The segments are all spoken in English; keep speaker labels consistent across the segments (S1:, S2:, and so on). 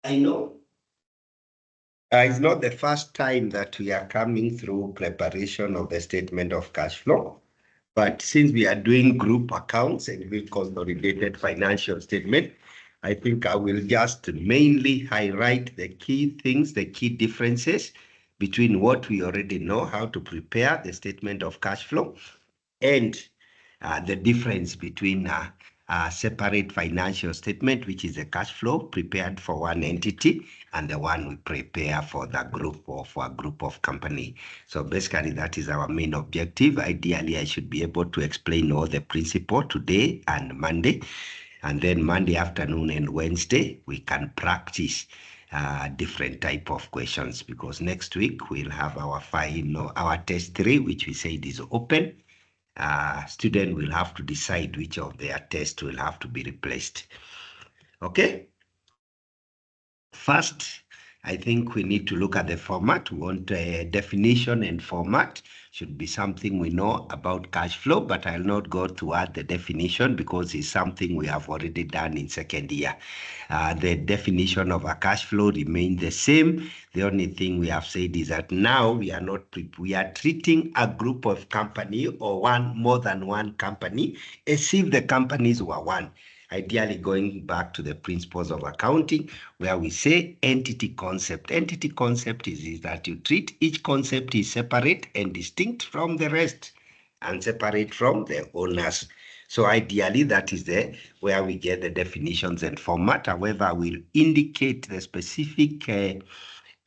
S1: I know it's not the first time that we are coming through preparation of the statement of cash flow, but since we are doing group accounts and we consolidated financial statement, I think I will just mainly highlight the key things, the key differences between what we already know, how to prepare the statement of cash flow, and the difference between separate financial statement, which is a cash flow prepared for one entity, and the one we prepare for the group or for a group of company. So basically, that is our main objective. Ideally, I should be able to explain all the principle today and Monday. And then Monday afternoon and Wednesday, we can practice different type of questions, because next week we'll have our our test 3, which we said is open. Student will have to decide which of their tests will have to be replaced. Okay. First, I think we need to look at the format. We want a definition, and format should be something we know about cash flow, but I'll not go to add the definition because it's something we have already done in second year. The definition of a cash flow remains the same. The only thing we have said is that now we are treating a group of company or more than one company as if the companies were one. Ideally, going back to the principles of accounting, where we say entity concept. Entity concept is that you treat each concept is separate and distinct from the rest and separate from the owners. So ideally, that is where we get the definitions and format. However, we'll indicate the specific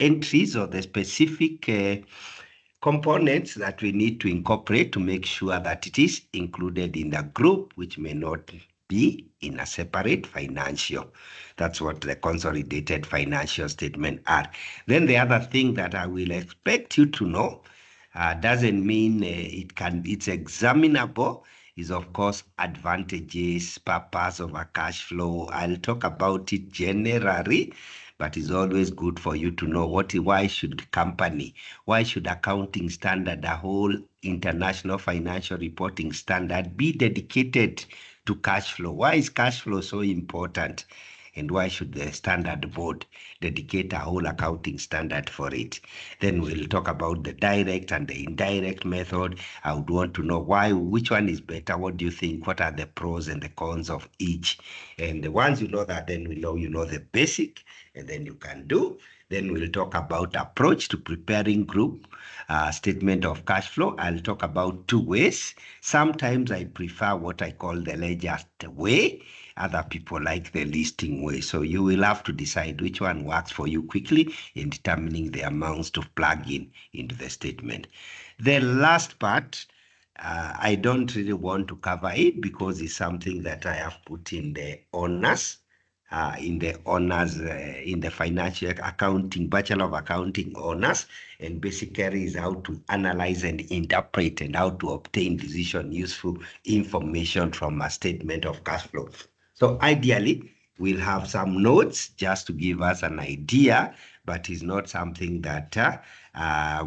S1: entries or the specific components that we need to incorporate to make sure that it is included in the group, which may not be in a separate financial. That's what the consolidated financial statement are. Then the other thing that I will expect you to know doesn't mean it's examinable, is of course advantages, purpose of a cash flow. I'll talk about it generally, but it's always good for you to know why should accounting standard, the whole international financial reporting standard, be dedicated to cash flow. Why is cash flow so important? And why should the standard board dedicate a whole accounting standard for it? Then we'll talk about the direct and the indirect method. I would want to know which one is better. What do you think? What are the pros and the cons of each? And once you know that, then you know the basic, and then you can do. Then we'll talk about approach to preparing group statement of cash flow. I'll talk about 2 ways. Sometimes I prefer what I call the ledger way. Other people like the listing way. So you will have to decide which one works for you quickly in determining the amounts to plug into the statement. The last part, I don't really want to cover it because it's something that I have put in the honors. In the financial accounting, Bachelor of Accounting honors, and basically is how to analyze and interpret and how to obtain useful information from a statement of cash flow. So ideally, we'll have some notes just to give us an idea, but it's not something that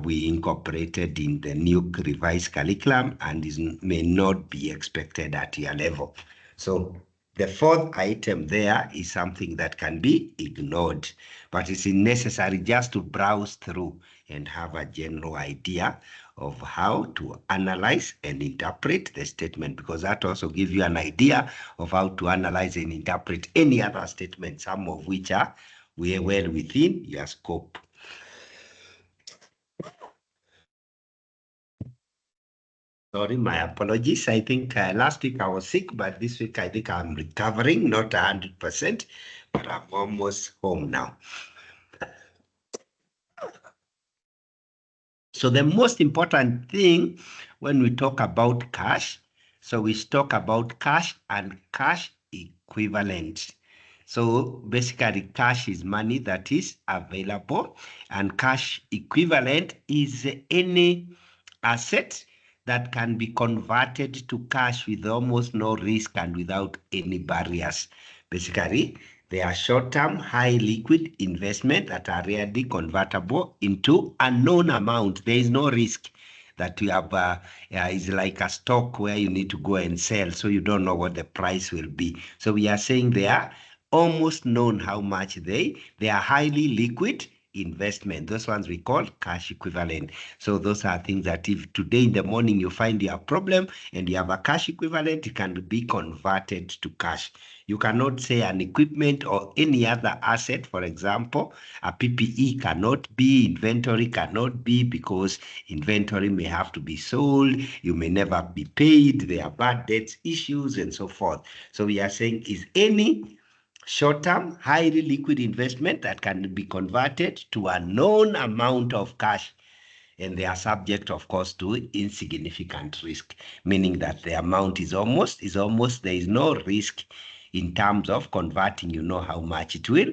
S1: we incorporated in the new revised curriculum and may not be expected at your level. So the 4th item there is something that can be ignored, but it's necessary just to browse through and have a general idea of how to analyze and interpret the statement, because that also gives you an idea of how to analyze and interpret any other statement, some of which are well within your scope. Sorry, my apologies. I think last week I was sick, but this week I think I'm recovering, not 100%, but I'm almost home now. So the most important thing when we talk about cash, so we talk about cash and cash equivalent. So basically cash is money that is available, and cash equivalent is any asset that can be converted to cash with almost no risk and without any barriers. Basically, they are short-term, high liquid investment that are rarely convertible into a known amount. There is no risk that you have. Is like a stock where you need to go and sell, so you don't know what the price will be. So we are saying they are almost known how much they are highly liquid investment. Those ones we call cash equivalent. So those are things that if today in the morning you find you have a problem and you have a cash equivalent, it can be converted to cash. You cannot say an equipment or any other asset, for example, a PPE cannot be, inventory cannot be, because inventory may have to be sold, you may never be paid, there are bad debts issues and so forth. So we are saying is any short-term, highly liquid investment that can be converted to a known amount of cash, and they are subject, of course, to insignificant risk, meaning that the amount is almost, there is no risk in terms of converting, you know how much it will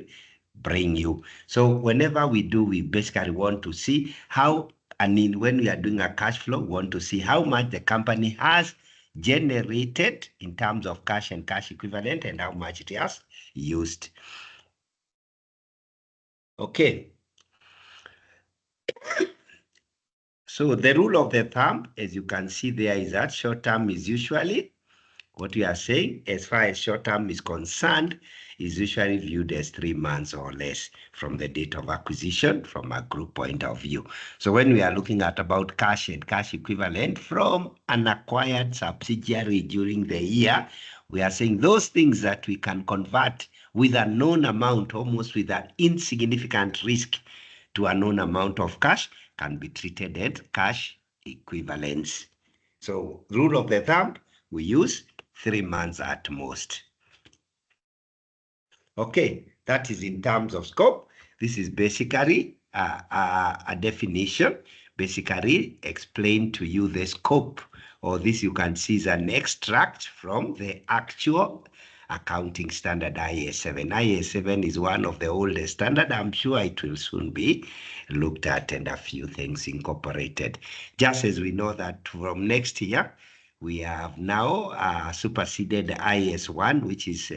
S1: bring you. So whenever we do, we basically want to see how, and when we are doing a cash flow, we want to see how much the company has generated in terms of cash and cash equivalent and how much it has used. Okay. So the rule of the thumb, as you can see there, is that short term is usually, what we are saying, as far as short term is concerned, is usually viewed as 3 months or less from the date of acquisition from a group point of view. So when we are looking at about cash and cash equivalent from an acquired subsidiary during the year, we are saying those things that we can convert with a known amount, almost with an insignificant risk to a known amount of cash, can be treated as cash equivalents. So rule of the thumb, we use 3 months at most. Okay, that is in terms of scope. This is basically a definition, basically explain to you the scope, or this you can see is an extract from the actual accounting standard IAS 7. IAS 7 is one of the oldest standard. I'm sure it will soon be looked at and a few things incorporated. Just as we know that from next year, we have now superseded IAS 1, which is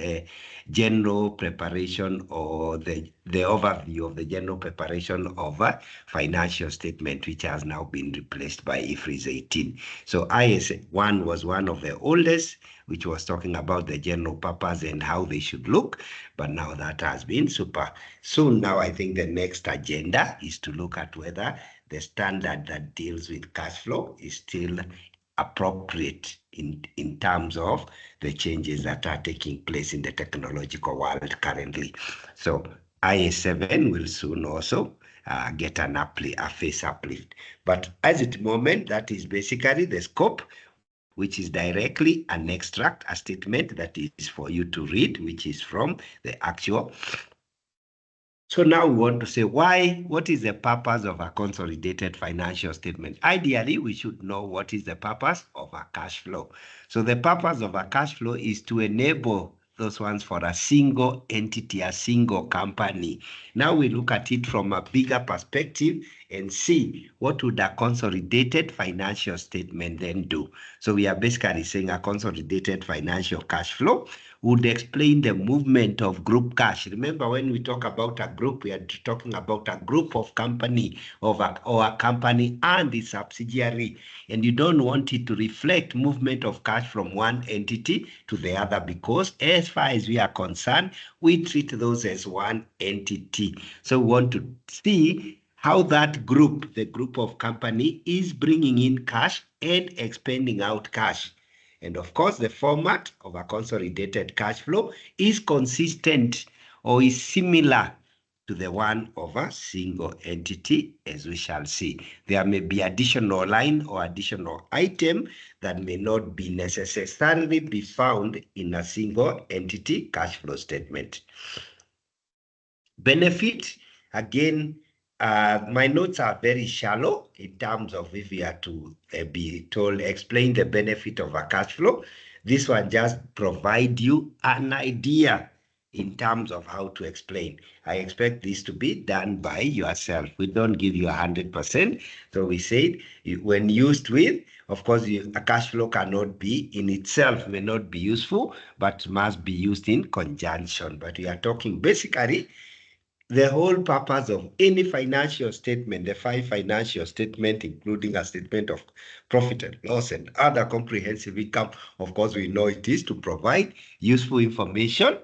S1: general preparation, or the overview of the general preparation of a financial statement, which has now been replaced by IFRS 18. So IAS 1 was one of the oldest, which was talking about the general purpose and how they should look, but now that has been super. Soon now, I think the next agenda is to look at whether the standard that deals with cash flow is still appropriate in terms of the changes that are taking place in the technological world currently. So IAS 7 will soon also get a face uplift. But as at the moment, that is basically the scope, which is directly an extract, a statement that is for you to read, which is from the actual. So now we want to say what is the purpose of a consolidated financial statement? Ideally, we should know what is the purpose of a cash flow. So the purpose of a cash flow is to enable those ones for a single entity, a single company. Now we look at it from a bigger perspective and see what would a consolidated financial statement then do. So we are basically saying a consolidated financial cash flow would explain the movement of group cash. Remember, when we talk about a group, we are talking about a group of company or a company and its subsidiary, and you don't want it to reflect movement of cash from one entity to the other, because as far as we are concerned, we treat those as one entity. So we want to see how that group, the group of company, is bringing in cash and expending out cash. And of course, the format of a consolidated cash flow is consistent or is similar to the one of a single entity, as we shall see. There may be additional line or additional item that may not be necessarily be found in a single entity cash flow statement. Benefit, again, my notes are very shallow in terms of if we are to be told, explain the benefit of a cash flow. This one just provide you an idea in terms of how to explain. I expect this to be done by yourself. We don't give you 100%. So we said when used with, of course, a cash flow cannot be in itself, may not be useful, but must be used in conjunction. But we are talking basically the whole purpose of any financial statement, the 5 financial statements, including a statement of profit and loss and other comprehensive income. Of course, we know it is to provide useful information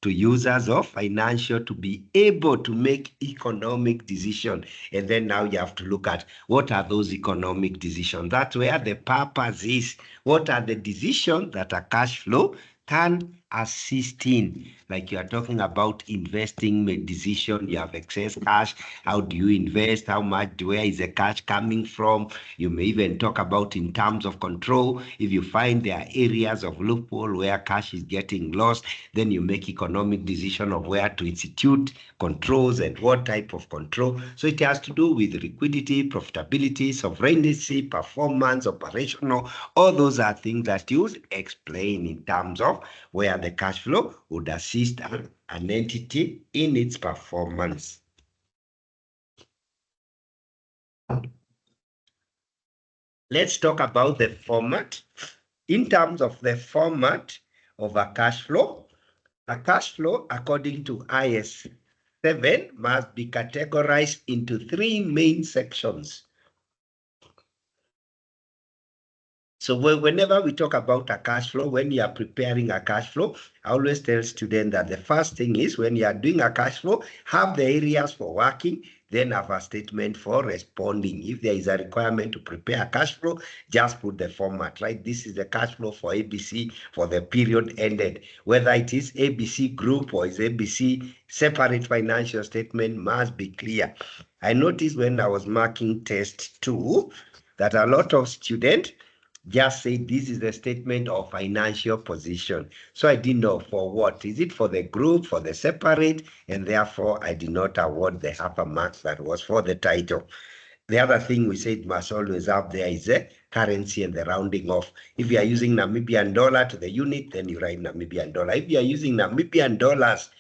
S1: to users of financial to be able to make economic decisions. And then now you have to look at what are those economic decisions. That's where the purpose is. What are the decisions that a cash flow can assist in? Like you are talking about investing decision, you have excess cash. How do you invest? How much? Where is the cash coming from? You may even talk about in terms of control. If you find there are areas of loophole where cash is getting lost, then you make economic decision of where to institute controls and what type of control. So it has to do with liquidity, profitability, sovereignty, performance, operational. All those are things that you would explain in terms of where the cash flow would assist an entity in its performance. Let's talk about the format. In terms of the format of a cash flow according to IAS 7 must be categorized into 3 main sections. So whenever we talk about a cash flow, when you are preparing a cash flow, I always tell students that the first thing is when you are doing a cash flow, have the areas for working, then have a statement for responding. If there is a requirement to prepare a cash flow, just put the format, right? This is the cash flow for ABC for the period ended. Whether it is ABC group or is ABC separate financial statement must be clear. I noticed when I was marking test 2 that a lot of students just say this is the statement of financial position. So I didn't know for what. Is it for the group, for the separate? And therefore, I did not award the half a mark that was for the title. The other thing we said must always have there is a currency and the rounding off. If you are using Namibian dollar to the unit, then you write Namibian dollar. If you are using Namibian dollars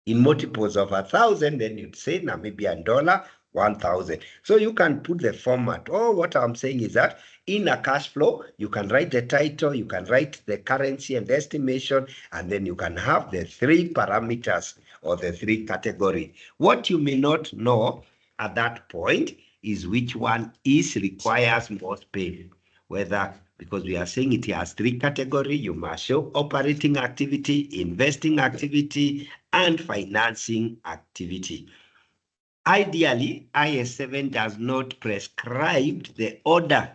S1: in multiples of 1,000, then you'd say Namibian dollar 1,000. So you can put the format. Oh, what I'm saying is that in a cash flow, you can write the title, you can write the currency and the estimation, and then you can have the 3 parameters or the 3 category. What you may not know at that point is which one requires more space. Whether, because we are saying it has 3 categories, you must show operating activity, investing activity, and financing activity. Ideally, IAS 7 does not prescribe the order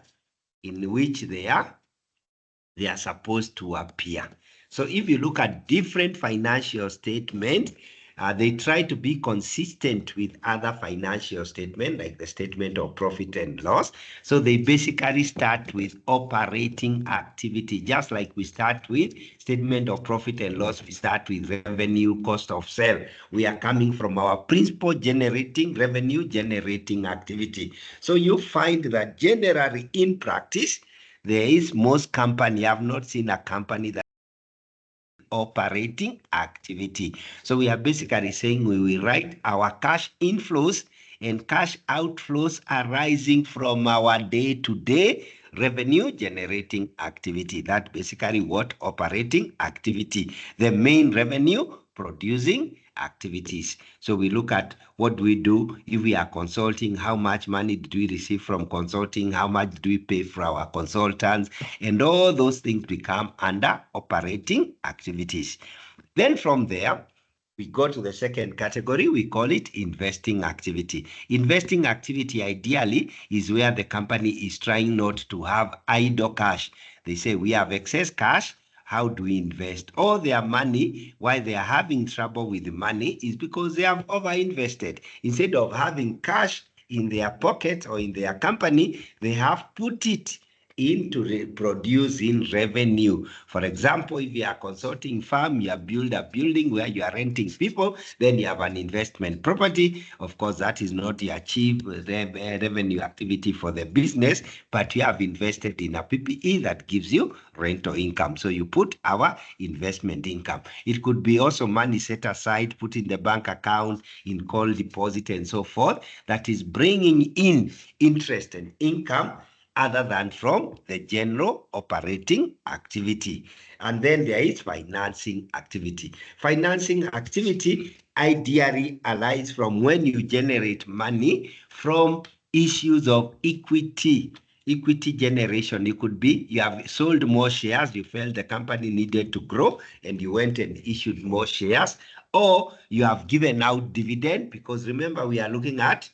S1: in which they are supposed to appear. So if you look at different financial statements, they try to be consistent with other financial statements, like the statement of profit and loss. So they basically start with operating activity, just like we start with statement of profit and loss. We start with revenue, cost of sale. We are coming from our principal generating, revenue generating activity. So you find that generally in practice, there is most company, I have not seen a company that operating activity. So we are basically saying we will write our cash inflows and cash outflows arising from our day-to-day revenue generating activity. That's basically what operating activity, the main revenue producing activities. So we look at what we do. If we are consulting, how much money do we receive from consulting? How much do we pay for our consultants? And all those things become under operating activities. Then from there, we go to the second category. We call it investing activity. Investing activity ideally is where the company is trying not to have idle cash. They say we have excess cash. How do we invest? All their money, why they are having trouble with the money, is because they have overinvested. Instead of having cash in their pocket or in their company, they have put it into producing revenue. For example, if you are a consulting firm, you build a building where you are renting people, then you have an investment property. Of course, that is not the achieved revenue activity for the business, but you have invested in a PPE that gives you rental income. So you put our investment income. It could be also money set aside, put in the bank account, in call deposit and so forth, that is bringing in interest and income other than from the general operating activity. And then there is financing activity. Financing activity ideally arise from when you generate money from issues of equity Equity generation, it could be you have sold more shares, you felt the company needed to grow, and you went and issued more shares, or you have given out dividend, because remember, we are looking at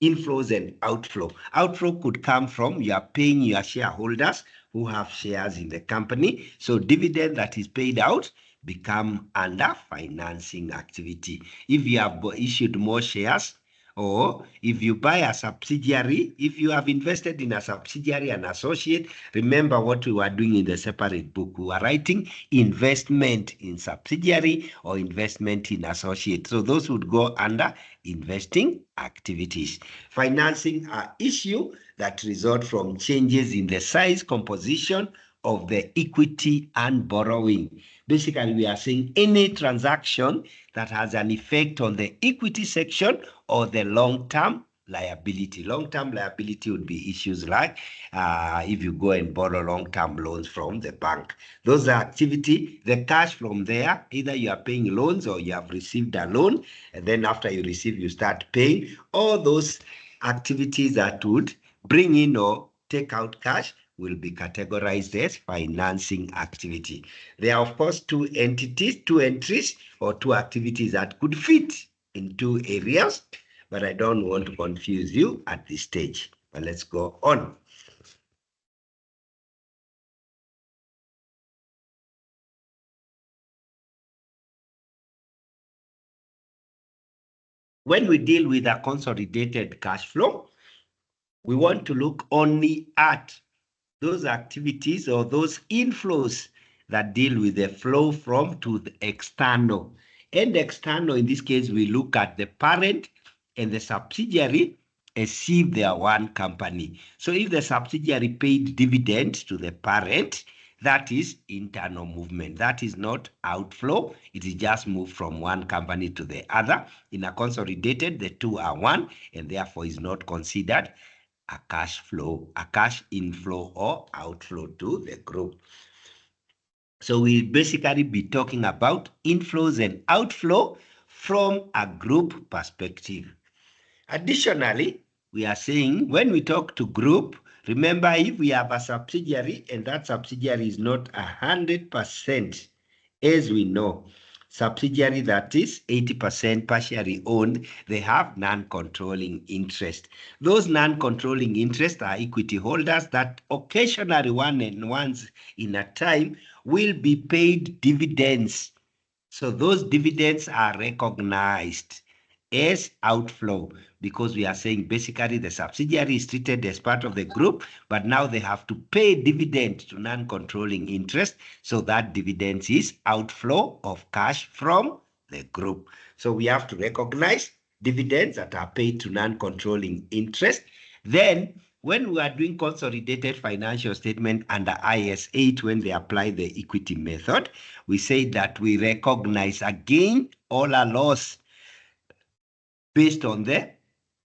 S1: inflows and outflow. Outflow could come from you are paying your shareholders who have shares in the company. So dividend that is paid out become under financing activity. If you have issued more shares, or if you buy a subsidiary, if you have invested in a subsidiary and associate, remember what we were doing in the separate book. We were writing investment in subsidiary or investment in associate. So those would go under investing activities. Financing are issues that result from changes in the size composition of the equity and borrowing. Basically, we are saying any transaction that has an effect on the equity section or the long-term liability. Long-term liability would be issues like if you go and borrow long-term loans from the bank. Those are activity, the cash from there, either you are paying loans or you have received a loan, and then after you receive, you start paying. All those activities that would bring in or take out cash will be categorized as financing activity. There are, of course, two entries or two activities that could fit in two areas, but I don't want to confuse you at this stage. But let's go on. When we deal with a consolidated cash flow, we want to look only at those activities or those inflows that deal with the flow from to the external. And external, in this case, we look at the parent and the subsidiary as if they are one company. So if the subsidiary paid dividends to the parent, that is internal movement. That is not outflow. It is just moved from one company to the other. In a consolidated, the two are one, and therefore is not considered a cash flow, a cash inflow or outflow to the group. So we'll basically be talking about inflows and outflow from a group perspective. Additionally, we are saying when we talk to group, remember if we have a subsidiary and that subsidiary is not 100%, as we know, subsidiary that is 80% partially owned, they have non-controlling interest. Those non-controlling interests are equity holders that occasionally once in a time will be paid dividends. So those dividends are recognized as outflow because we are saying basically the subsidiary is treated as part of the group, but now they have to pay dividend to non-controlling interest. So that dividend is outflow of cash from the group. So we have to recognize dividends that are paid to non-controlling interest. Then when we are doing consolidated financial statement under IAS 8, when they apply the equity method, we say that we recognize a gain or a loss based on the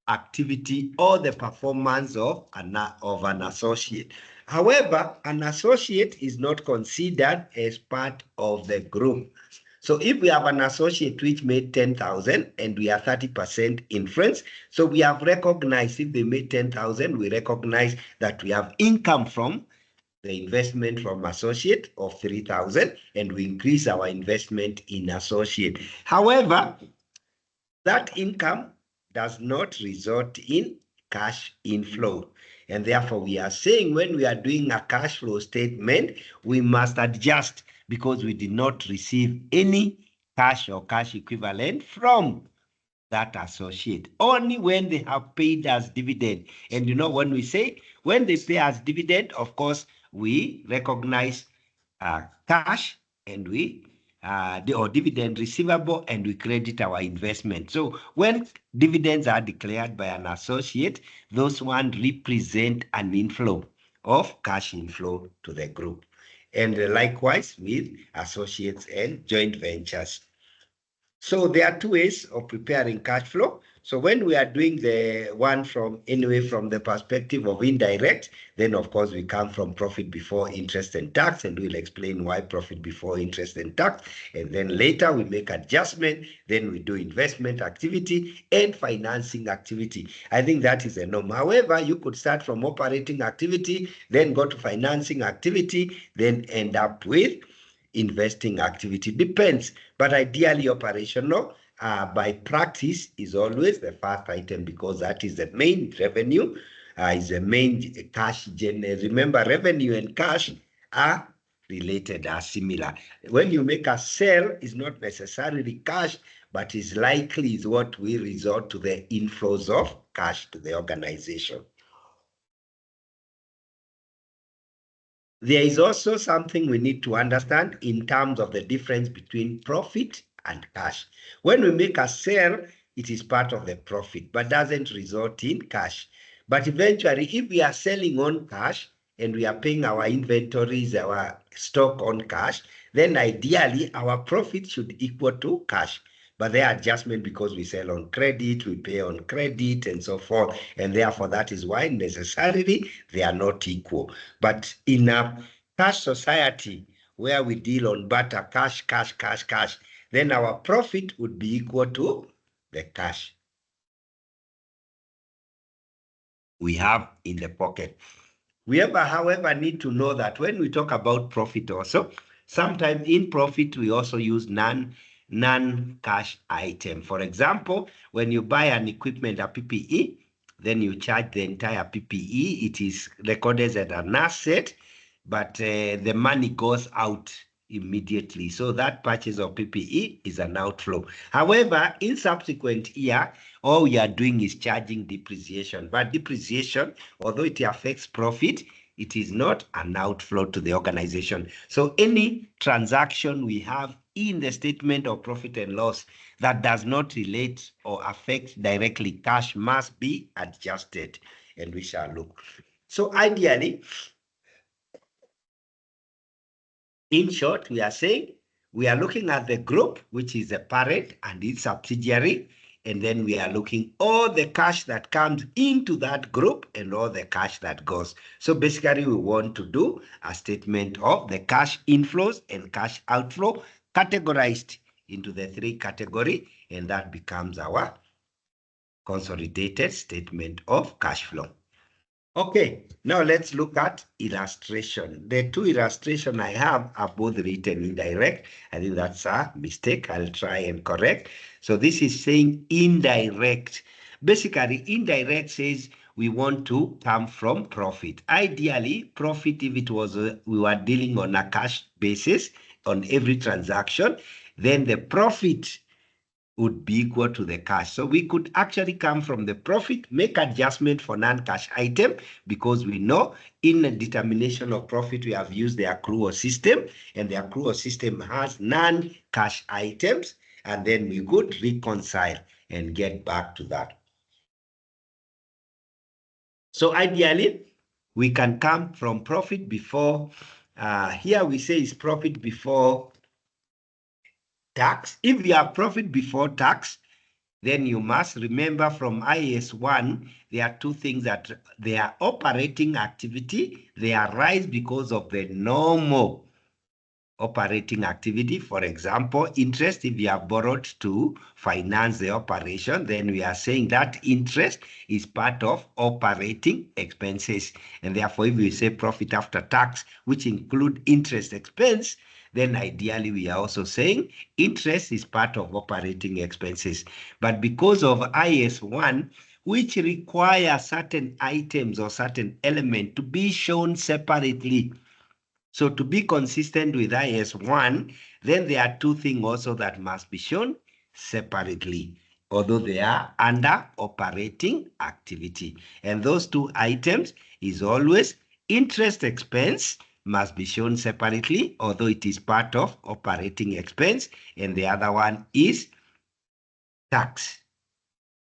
S1: activity or the performance of an associate. However, an associate is not considered as part of the group. So if we have an associate which made 10,000 and we are 30% influence, so we have recognized if they made 10,000, we recognize that we have income from the investment from associate of 3,000 and we increase our investment in associate. However, that income does not result in cash inflow. And therefore, we are saying when we are doing a cash flow statement, we must adjust because we did not receive any cash or cash equivalent from that associate, only when they have paid us dividend. And you know, when we say, when they pay us dividend, of course, we recognize cash and we or dividend receivable and we credit our investment. So when dividends are declared by an associate, those ones represent an inflow of cash inflow to the group. And likewise with associates and joint ventures. So there are two ways of preparing cash flow. So when we are doing the one from the perspective of indirect, then of course we come from profit before interest and tax, and we'll explain why profit before interest and tax. And then later we make adjustment, then we do investment activity and financing activity. I think that is a norm. However, you could start from operating activity, then go to financing activity, then end up with investing activity. Depends, but ideally operational by practice is always the first item, because that is the main revenue, is the main cash generation. Remember, revenue and cash are related, are similar. When you make a sale, it's not necessarily cash, but is likely is what we resort to the inflows of cash to the organization. There is also something we need to understand in terms of the difference between profit and cash. When we make a sale, it is part of the profit, but doesn't result in cash. But eventually, if we are selling on cash and we are paying our inventories, our stock on cash, then ideally our profit should equal to cash. But there are adjustments because we sell on credit, we pay on credit, and so forth. And therefore, that is why necessarily they are not equal. But in a cash society where we deal on barter, cash, then our profit would be equal to the cash we have in the pocket. We however, need to know that when we talk about profit also, sometimes in profit, we also use non-cash item. For example, when you buy an equipment, a PPE, then you charge the entire PPE. It is recorded as an asset, but the money goes out immediately. So that purchase of PPE is an outflow. However, in subsequent year, all we are doing is charging depreciation. But depreciation, although it affects profit, it is not an outflow to the organization. So any transaction we have in the statement of profit and loss that does not relate or affect directly cash must be adjusted, and we shall look. So ideally, in short, we are saying we are looking at the group, which is the parent and its subsidiary, and then we are looking all the cash that comes into that group and all the cash that goes. So basically, we want to do a statement of the cash inflows and cash outflow categorized into the three categories, and that becomes our consolidated statement of cash flow. Okay, now let's look at illustration. The two illustrations I have are both written indirect. I think that's a mistake. I'll try and correct. So this is saying indirect. Basically, indirect says we want to come from profit. Ideally, profit, if it was we were dealing on a cash basis on every transaction, then the profit would be equal to the cash. So we could actually come from the profit, make adjustment for non-cash item, because we know in the determination of profit, we have used the accrual system, and the accrual system has non-cash items, and then we could reconcile and get back to that. So ideally, we can come from profit before, here we say is profit before tax. If you have profit before tax, then you must remember from IAS 1, there are two things that they are operating activity. They arise because of the normal operating activity. For example, interest, if you have borrowed to finance the operation, then we are saying that interest is part of operating expenses. And therefore, if we say profit after tax, which include interest expense, then ideally we are also saying interest is part of operating expenses. But because of IAS 1, which require certain items or certain element to be shown separately. So to be consistent with IAS 1, then there are two things also that must be shown separately, although they are under operating activity. And those two items is always interest expense must be shown separately, although it is part of operating expense, and the other one is tax.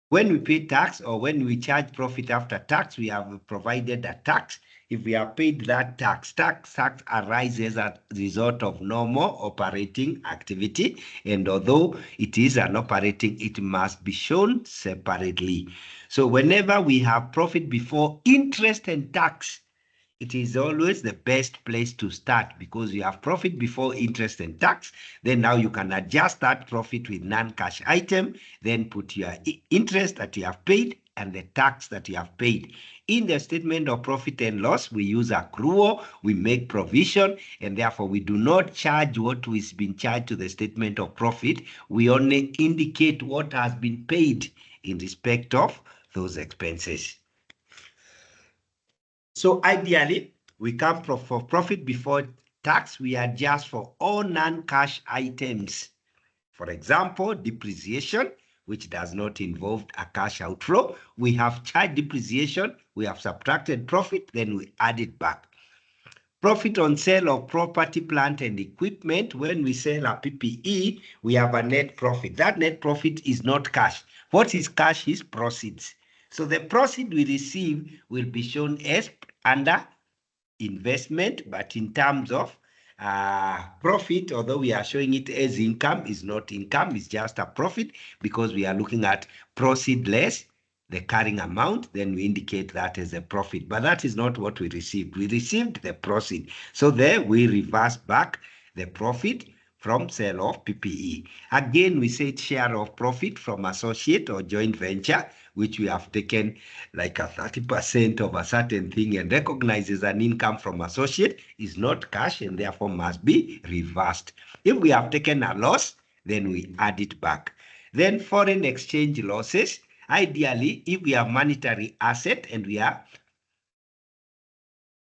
S1: When we pay tax or when we charge profit after tax, we have provided a tax, if we are paid that tax arises as a result of normal operating activity, and although it is an operating, it must be shown separately. So whenever we have profit before interest and tax, it is always the best place to start, because you have profit before interest and tax. Then now you can adjust that profit with non-cash item, then put your interest that you have paid and the tax that you have paid. In the statement of profit and loss, we use accrual, we make provision, and therefore we do not charge what is being charged to the statement of profit. We only indicate what has been paid in respect of those expenses. So ideally, we come for profit before tax, we adjust for all non-cash items. For example, depreciation, which does not involve a cash outflow. We have charged depreciation, we have subtracted profit, then we add it back. Profit on sale of property, plant, and equipment. When we sell a PPE, we have a net profit. That net profit is not cash. What is cash is proceeds. So the proceed we receive will be shown as under investment, but in terms of profit, although we are showing it as income, is not income, it's just a profit, because we are looking at proceed less the carrying amount, then we indicate that as a profit. But that is not what we received. We received the proceed. So there we reverse back the profit from sale of PPE. Again, we said share of profit from associate or joint venture, which we have taken like a 30% of a certain thing and recognizes an income from associate, is not cash and therefore must be reversed. If we have taken a loss, then we add it back. Then foreign exchange losses. Ideally, if we have monetary asset and we are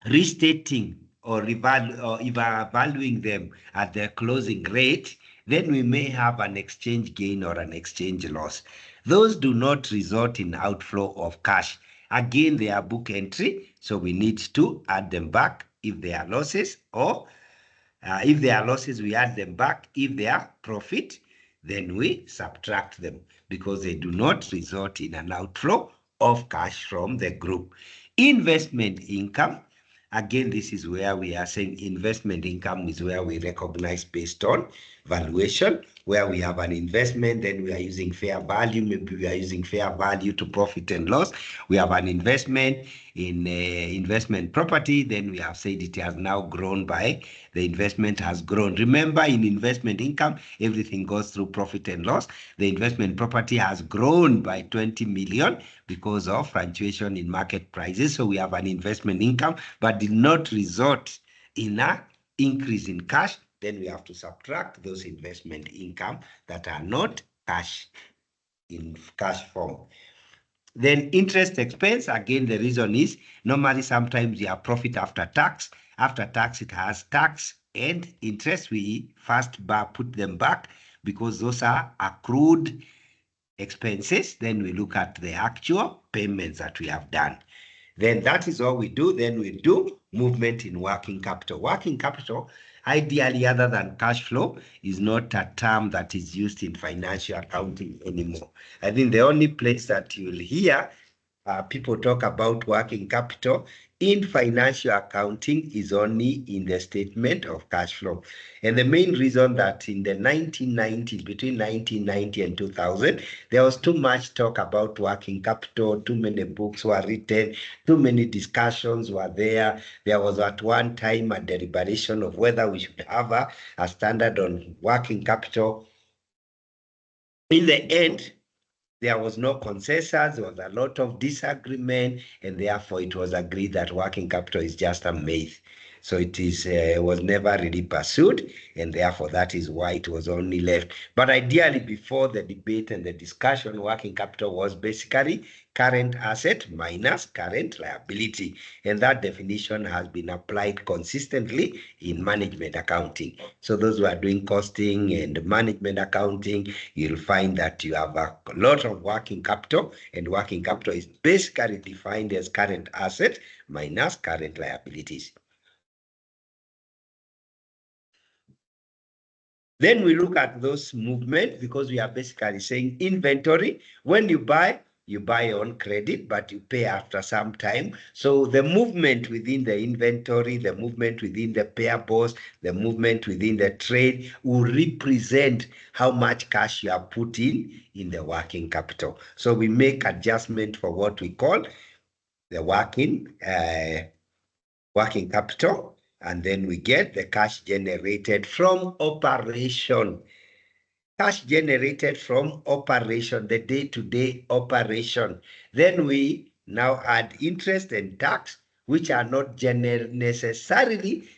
S1: restating or valuing them at their closing rate, then we may have an exchange gain or an exchange loss. Those do not result in outflow of cash. Again, they are book entry, so we need to add them back if they are losses, or if they are losses, we add them back. If they are profit, then we subtract them, because they do not result in an outflow of cash from the group. Investment income. Again, this is where we are saying investment income is where we recognize based on valuation, where we have an investment, then we are using fair value, maybe we are using fair value to profit and loss. We have an investment in investment property, then we have said it has now grown by, the investment has grown. Remember, in investment income, everything goes through profit and loss. The investment property has grown by 20 million because of fluctuation in market prices. So we have an investment income, but did not result in an increase in cash. Then we have to subtract those investment income that are not cash, in cash form. Then interest expense, again, the reason is normally sometimes you have profit after tax. After tax, it has tax and interest. We first put them back because those are accrued expenses. Then we look at the actual payments that we have done. Then that is all we do. Then we do movement in working capital. Working capital, ideally, other than cash flow, is not a term that is used in financial accounting anymore. I think the only place that you'll hear people talk about working capital in financial accounting is only in the statement of cash flow. And the main reason that in the 1990s, between 1990 and 2000, there was too much talk about working capital, too many books were written, too many discussions were there. There was at one time a deliberation of whether we should have a standard on working capital. In the end, there was no consensus, there was a lot of disagreement, and therefore it was agreed that working capital is just a myth. So it is was never really pursued, and therefore that is why it was only left. But ideally, before the debate and the discussion, working capital was basically current asset minus current liability. And that definition has been applied consistently in management accounting. So those who are doing costing and management accounting, you'll find that you have a lot of working capital, and working capital is basically defined as current asset minus current liabilities. Then we look at those movements, because we are basically saying inventory. When you buy you buy on credit, but you pay after some time. So the movement within the inventory, the movement within the payables, the movement within the trade will represent how much cash you are putting in the working capital. So we make adjustment for what we call the working capital, and then we get the cash generated from operation. Cash generated from operation, the day-to-day operation. Then we now add interest and tax, which are not necessarily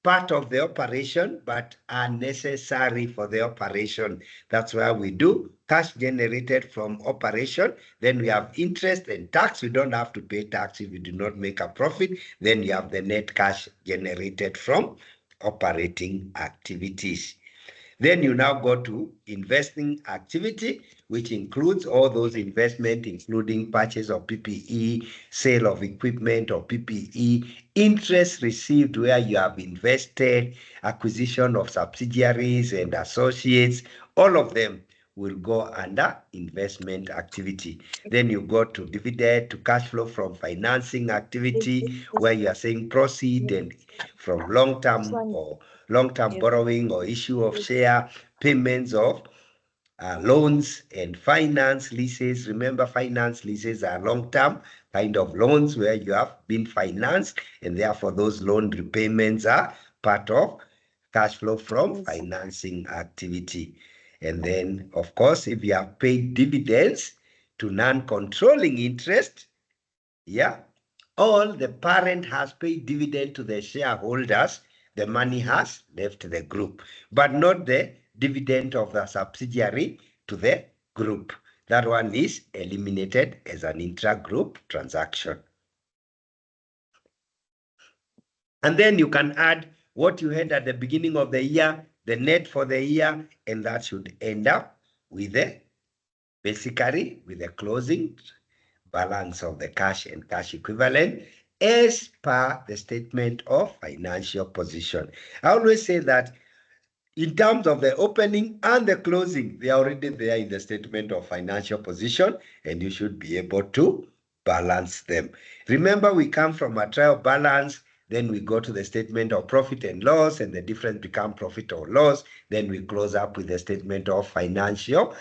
S1: part of the operation, but are necessary for the operation. That's why we do cash generated from operation. Then we have interest and tax. You don't have to pay tax if you do not make a profit. Then you have the net cash generated from operating activities. Then you now go to investing activity, which includes all those investment, including purchase of PPE, sale of equipment or PPE, interest received where you have invested, acquisition of subsidiaries and associates. All of them will go under investment activity. Then you go to dividend, to cash flow from financing activity, where you are saying proceed and from long-term or long-term borrowing or issue of share, payments of loans and finance leases. Remember, finance leases are long-term kind of loans where you have been financed, and therefore those loan repayments are part of cash flow from financing activity. And then, of course, if you have paid dividends to non-controlling interest, all the parent has paid dividend to the shareholders, the money has left the group, but not the dividend of the subsidiary to the group. That one is eliminated as an intra-group transaction. And then you can add what you had at the beginning of the year, the net for the year, and that should end up with basically with the closing balance of the cash and cash equivalent as per the statement of financial position. I always say that in terms of the opening and the closing, they are already there in the statement of financial position, and you should be able to balance them. Remember, we come from a trial balance, then we go to the statement of profit and loss, and the difference become profit or loss. Then we close up with the statement of financial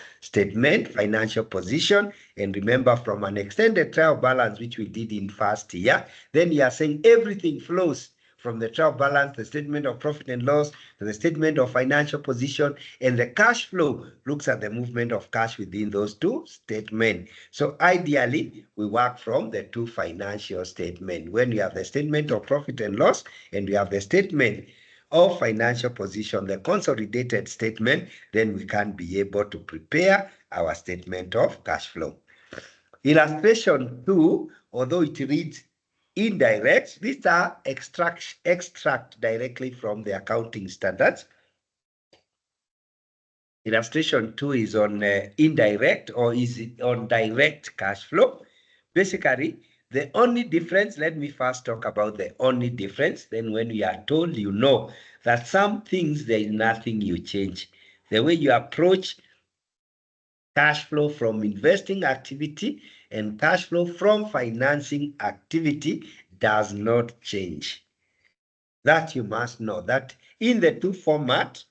S1: position. And remember, from an extended trial balance, which we did in first year, then you are saying everything flows from the trial balance, the statement of profit and loss, to the statement of financial position, and the cash flow looks at the movement of cash within those two statements. So ideally, we work from the two financial statements. When you have the statement of profit and loss, and we have the statement of financial position, the consolidated statement, then we can be able to prepare our statement of cash flow. Illustration 2, although it reads indirect, these are extract directly from the accounting standards. Illustration 2 is on indirect, or is it on direct cash flow? Basically, the only difference, let me first talk about the only difference. Then when you are told, you know that some things, there is nothing you change. The way you approach cash flow from investing activity and cash flow from financing activity does not change. That you must know, that in the two format,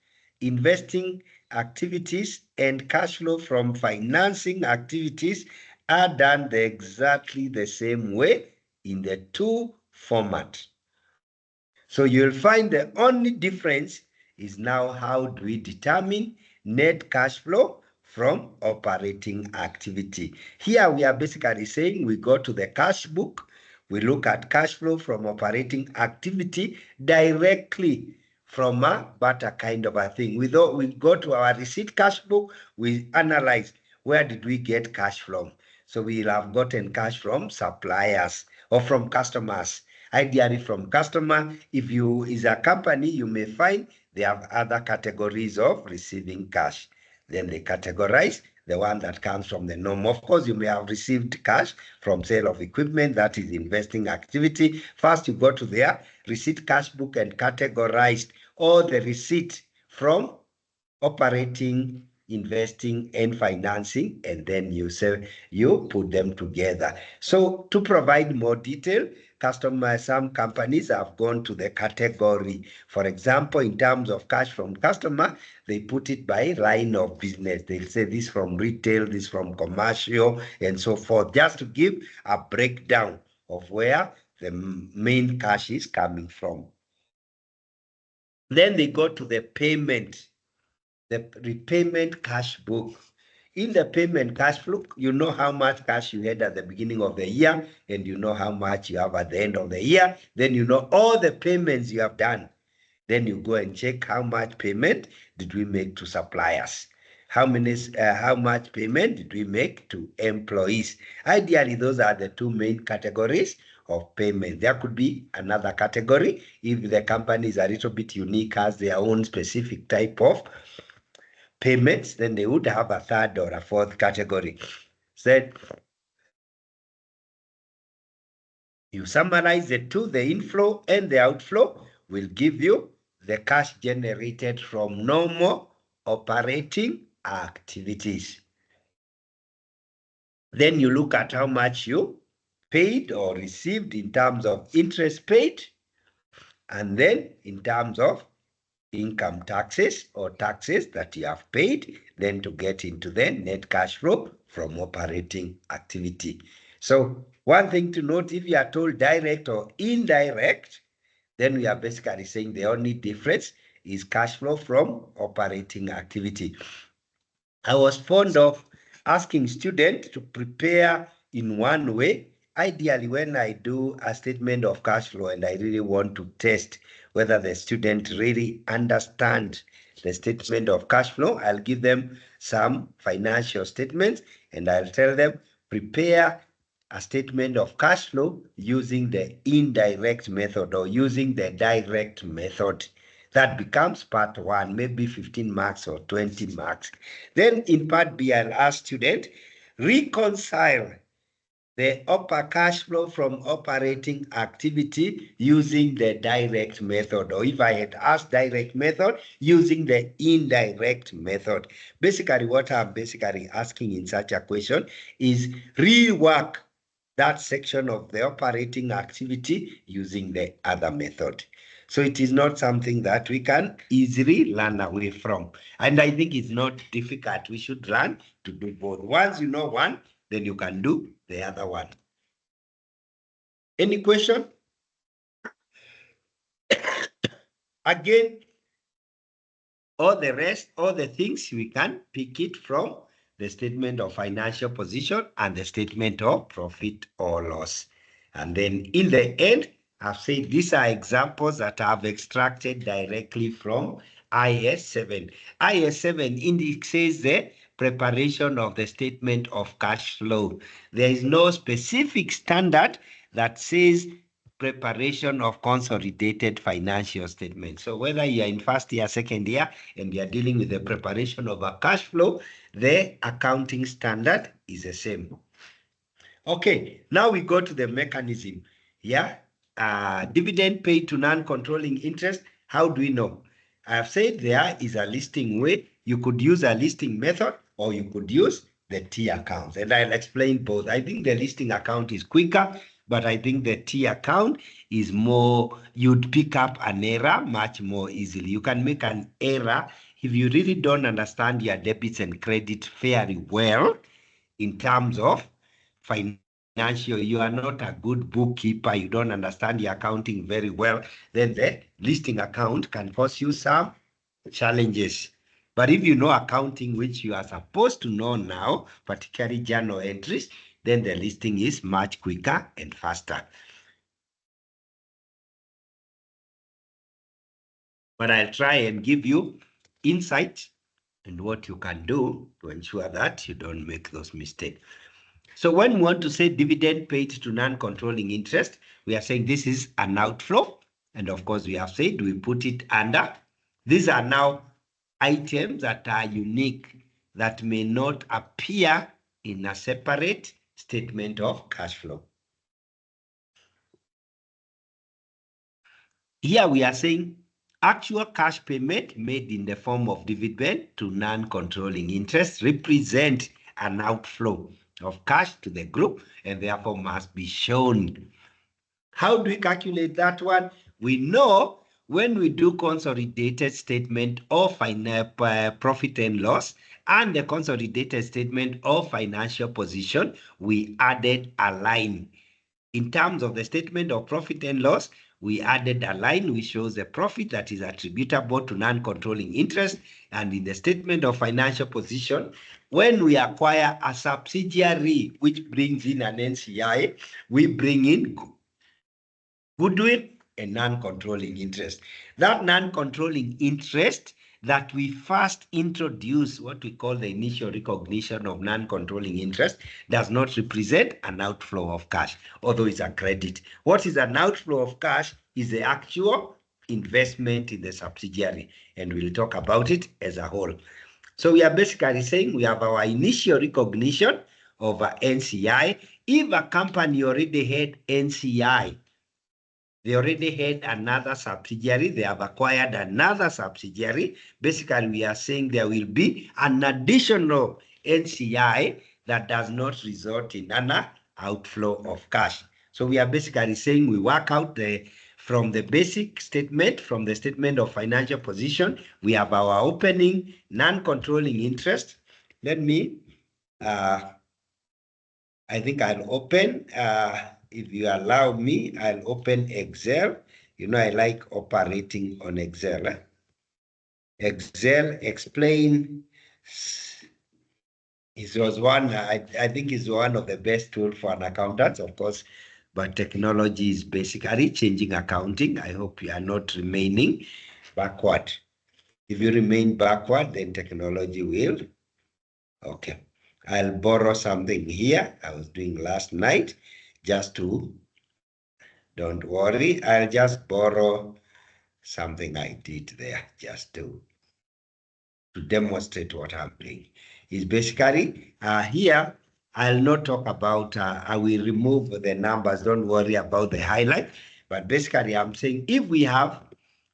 S1: investing activities and cash flow from financing activities are done exactly the same way in the two format. So you'll find the only difference is now how do we determine net cash flow from operating activity. Here we are basically saying we go to the cash book, we look at cash flow from operating activity directly from a barter kind of a thing. We go to our receipt cash book, we analyze where did we get cash from. So we'll have gotten cash from suppliers or from customers. Ideally from customer. If you is a company, you may find they have other categories of receiving cash. Then they categorize the one that comes from the norm. Of course, you may have received cash from sale of equipment, that is investing activity. First, you go to their receipt cash book and categorized all the receipt from operating investing and financing, and then you say you put them together. So to provide more detail, some companies have gone to the category. For example, in terms of cash from customer, they put it by line of business. They'll say this from retail, this from commercial, and so forth, just to give a breakdown of where the main cash is coming from. Then they go to the payment, the repayment cash book. In the payment cash book, you know how much cash you had at the beginning of the year, and you know how much you have at the end of the year. Then you know all the payments you have done. Then you go and check how much payment did we make to suppliers. How much payment did we make to employees? Ideally, those are the two main categories of payment. There could be another category if the company is a little bit unique, has their own specific type of payments, then they would have a third or a fourth category. Said you summarize the two, the inflow and the outflow will give you the cash generated from normal operating activities. Then you look at how much you paid or received in terms of interest paid, and then in terms of income taxes or taxes that you have paid, then to get into the net cash flow from operating activity. So one thing to note, if you are told direct or indirect, then we are basically saying the only difference is cash flow from operating activity. I was fond of asking students to prepare in one way. Ideally, when I do a statement of cash flow and I really want to test whether the student really understand the statement of cash flow, I'll give them some financial statements and I'll tell them, prepare a statement of cash flow using the indirect method or using the direct method. That becomes part 1, maybe 15 marks or 20 marks. Then in part B, I'll ask students, reconcile the upper cash flow from operating activity using the direct method, or if I had asked direct method, using the indirect method. Basically, what I'm asking in such a question is rework that section of the operating activity using the other method. So it is not something that we can easily learn away from. And I think it's not difficult. We should learn to do both. Once you know one, then you can do the other one. Any question? Again, all the rest, all the things, we can pick it from the statement of financial position and the statement of profit or loss. And then in the end, I've said these are examples that I've extracted directly from IAS 7. IAS 7 indicates the preparation of the statement of cash flow. There is no specific standard that says preparation of consolidated financial statements. So whether you are in first year, second year, and you are dealing with the preparation of a cash flow, the accounting standard is the same. Okay, now we go to the mechanism. Yeah, dividend paid to non-controlling interest. How do we know? I have said there is a listing way. You could use a listing method or you could use the T account. And I'll explain both. I think the listing account is quicker, but I think the T account is more, you'd pick up an error much more easily. You can make an error if you really don't understand your debits and credit very well in terms of financial, you are not a good bookkeeper, you don't understand the accounting very well, then the listing account can cause you some challenges. But if you know accounting, which you are supposed to know now, particularly journal entries, then the listing is much quicker and faster. But I'll try and give you insight and what you can do to ensure that you don't make those mistakes. So when we want to say dividend paid to non-controlling interest, we are saying this is an outflow. And of course, we have said we put it under. These are now items that are unique, that may not appear in a separate statement of cash flow. Here we are saying Actual cash payment made in the form of dividend to non-controlling interest represent an outflow of cash to the group and therefore must be shown. How do we calculate that one? We know when we do consolidated statement of profit and loss and the consolidated statement of financial position, we added a line. In terms of the statement of profit and loss, we added a line which shows the profit that is attributable to non-controlling interest. And in the statement of financial position, when we acquire a subsidiary which brings in an NCI, we bring in goodwill and non-controlling interest. That non-controlling interest that we first introduce, what we call the initial recognition of non-controlling interest, does not represent an outflow of cash, although it's a credit. What is an outflow of cash is the actual investment in the subsidiary, and we'll talk about it as a whole. So we are basically saying we have our initial recognition of a NCI. If a company already had NCI, they already had another subsidiary, they have acquired another subsidiary. Basically, we are saying there will be an additional NCI that does not result in an outflow of cash. So we are basically saying we work out from the basic statement, from the statement of financial position, we have our opening non-controlling interest. Let me, I think I'll open, if you allow me, I'll open Excel. You know, I like operating on Excel. Excel explain. It was one, I think it's one of the best tools for an accountant, of course, but technology is basically changing accounting. I hope you are not remaining backward. If you remain backward, then technology will. Okay. I'll borrow something here. I was doing last night just to, don't worry, I'll just borrow something I did there just to demonstrate what I'm doing. Is basically here, I'll not talk about, I will remove the numbers, don't worry about the highlight, but basically I'm saying if we have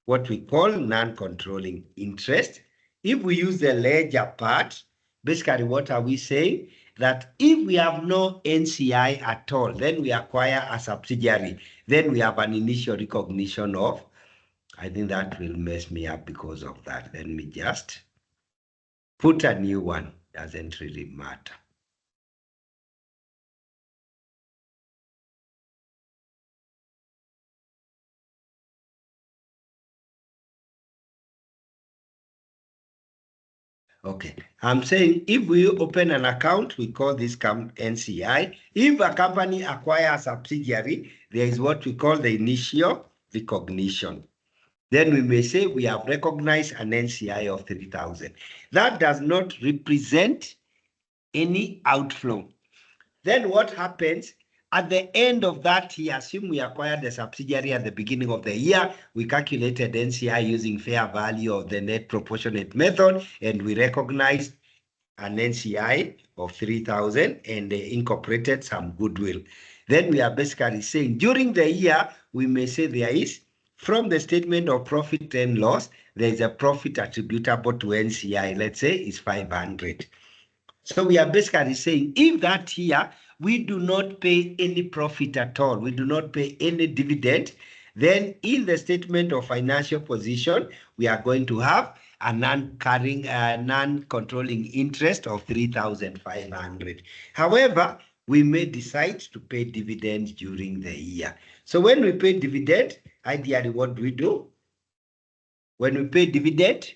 S1: what we call non-controlling interest, if we use the ledger part, basically what are we saying? That if we have no NCI at all, then we acquire a subsidiary, then we have an initial recognition of, I think that will mess me up because of that. Let me just put a new one, doesn't really matter. Okay, I'm saying if we open an account, we call this NCI. If a company acquires a subsidiary, there is what we call the initial recognition. Then we may say we have recognized an NCI of 3,000. That does not represent any outflow. Then what happens at the end of that year? Assume we acquired the subsidiary at the beginning of the year. We calculated NCI using fair value of the net proportionate method, and we recognized an NCI of 3,000 and incorporated some goodwill. Then we are basically saying during the year, we may say there is, from the statement of profit and loss, there is a profit attributable to NCI, let's say is 500. So we are basically saying if that year we do not pay any profit at all, we do not pay any dividend, then in the statement of financial position, we are going to have a non-controlling interest of 3,500. However, we may decide to pay dividends during the year. So when we pay dividend, ideally what do we do? When we pay dividend,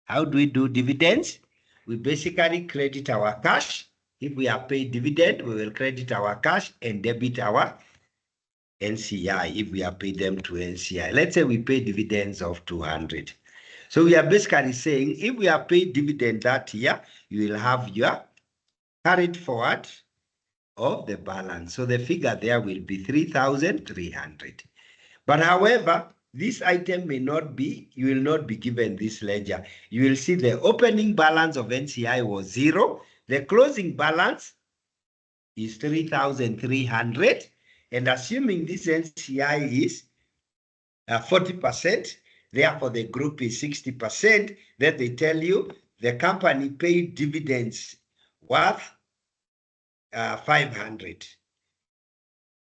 S1: how do we do dividends? We basically credit our cash. If we are paid dividend, we will credit our cash and debit our NCI if we are paid them to NCI. Let's say we pay dividends of 200. So we are basically saying if we are paid dividend that year, you will have your carried forward of the balance. So the figure there will be 3,300. But however, this item may not be, you will not be given this ledger. You will see the opening balance of NCI was 0. The closing balance is 3,300. And assuming this NCI is 40%, Therefore, the group is 60%. Then they tell you the company paid dividends worth 500.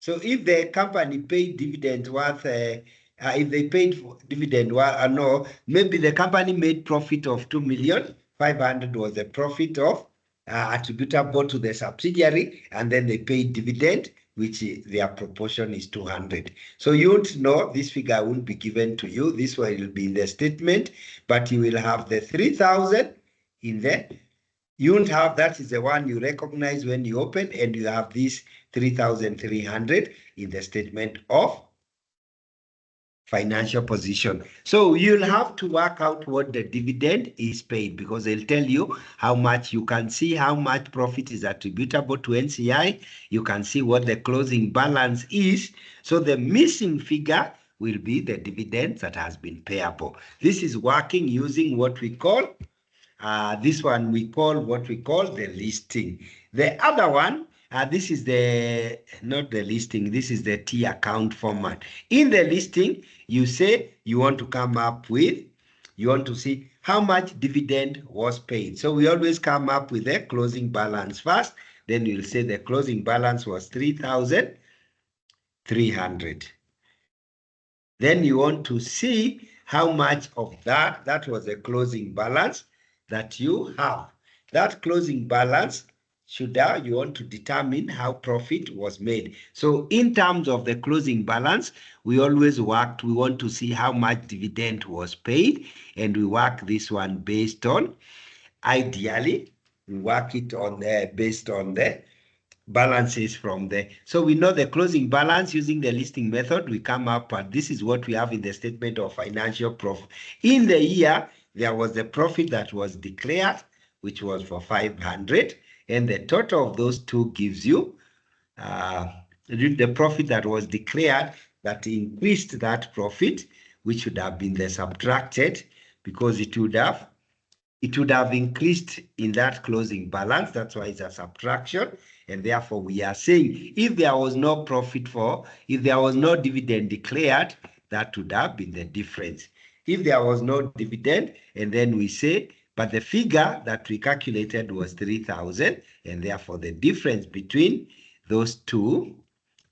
S1: So if the company paid dividend worth, if they paid dividend worth, no, maybe the company made profit of 2,500,000 was the profit of attributable to the subsidiary, and then they paid dividend, which their proportion is 200. So you won't know, this figure won't be given to you. This one will be in the statement, but you will have the 3,000 in there. You won't have, that is the one you recognize when you open, and you have this 3,300 in the statement of financial position. So you'll have to work out what the dividend is paid, because they'll tell you how much. You can see how much profit is attributable to NCI. You can see what the closing balance is. So the missing figure will be the dividend that has been payable. This is working using what we call this one we call what we call the listing. The other one, this is the, not the listing, this is the T account format. In the listing, you say you want to come up with, you want to see how much dividend was paid. So we always come up with the closing balance first. Then you'll say the closing balance was 3,300. Then you want to see how much of that was the closing balance that you have. That closing balance should you want to determine how profit was made. So in terms of the closing balance, we always worked, we want to see how much dividend was paid, and we work this one based on, ideally, we work it on based on the balances from there. So we know the closing balance using the listing method. We come up and this is what we have in the statement of financial profit. In the year, there was the profit that was declared, which was for 500, and the total of those two gives you the profit that was declared that increased that profit, which would have been the subtracted, because it would have increased in that closing balance. That's why it's a subtraction. And therefore, we are saying if there was no profit if there was no dividend declared, that would have been the difference. If there was no dividend, and then we say, but the figure that we calculated was 3,000, and therefore the difference between those two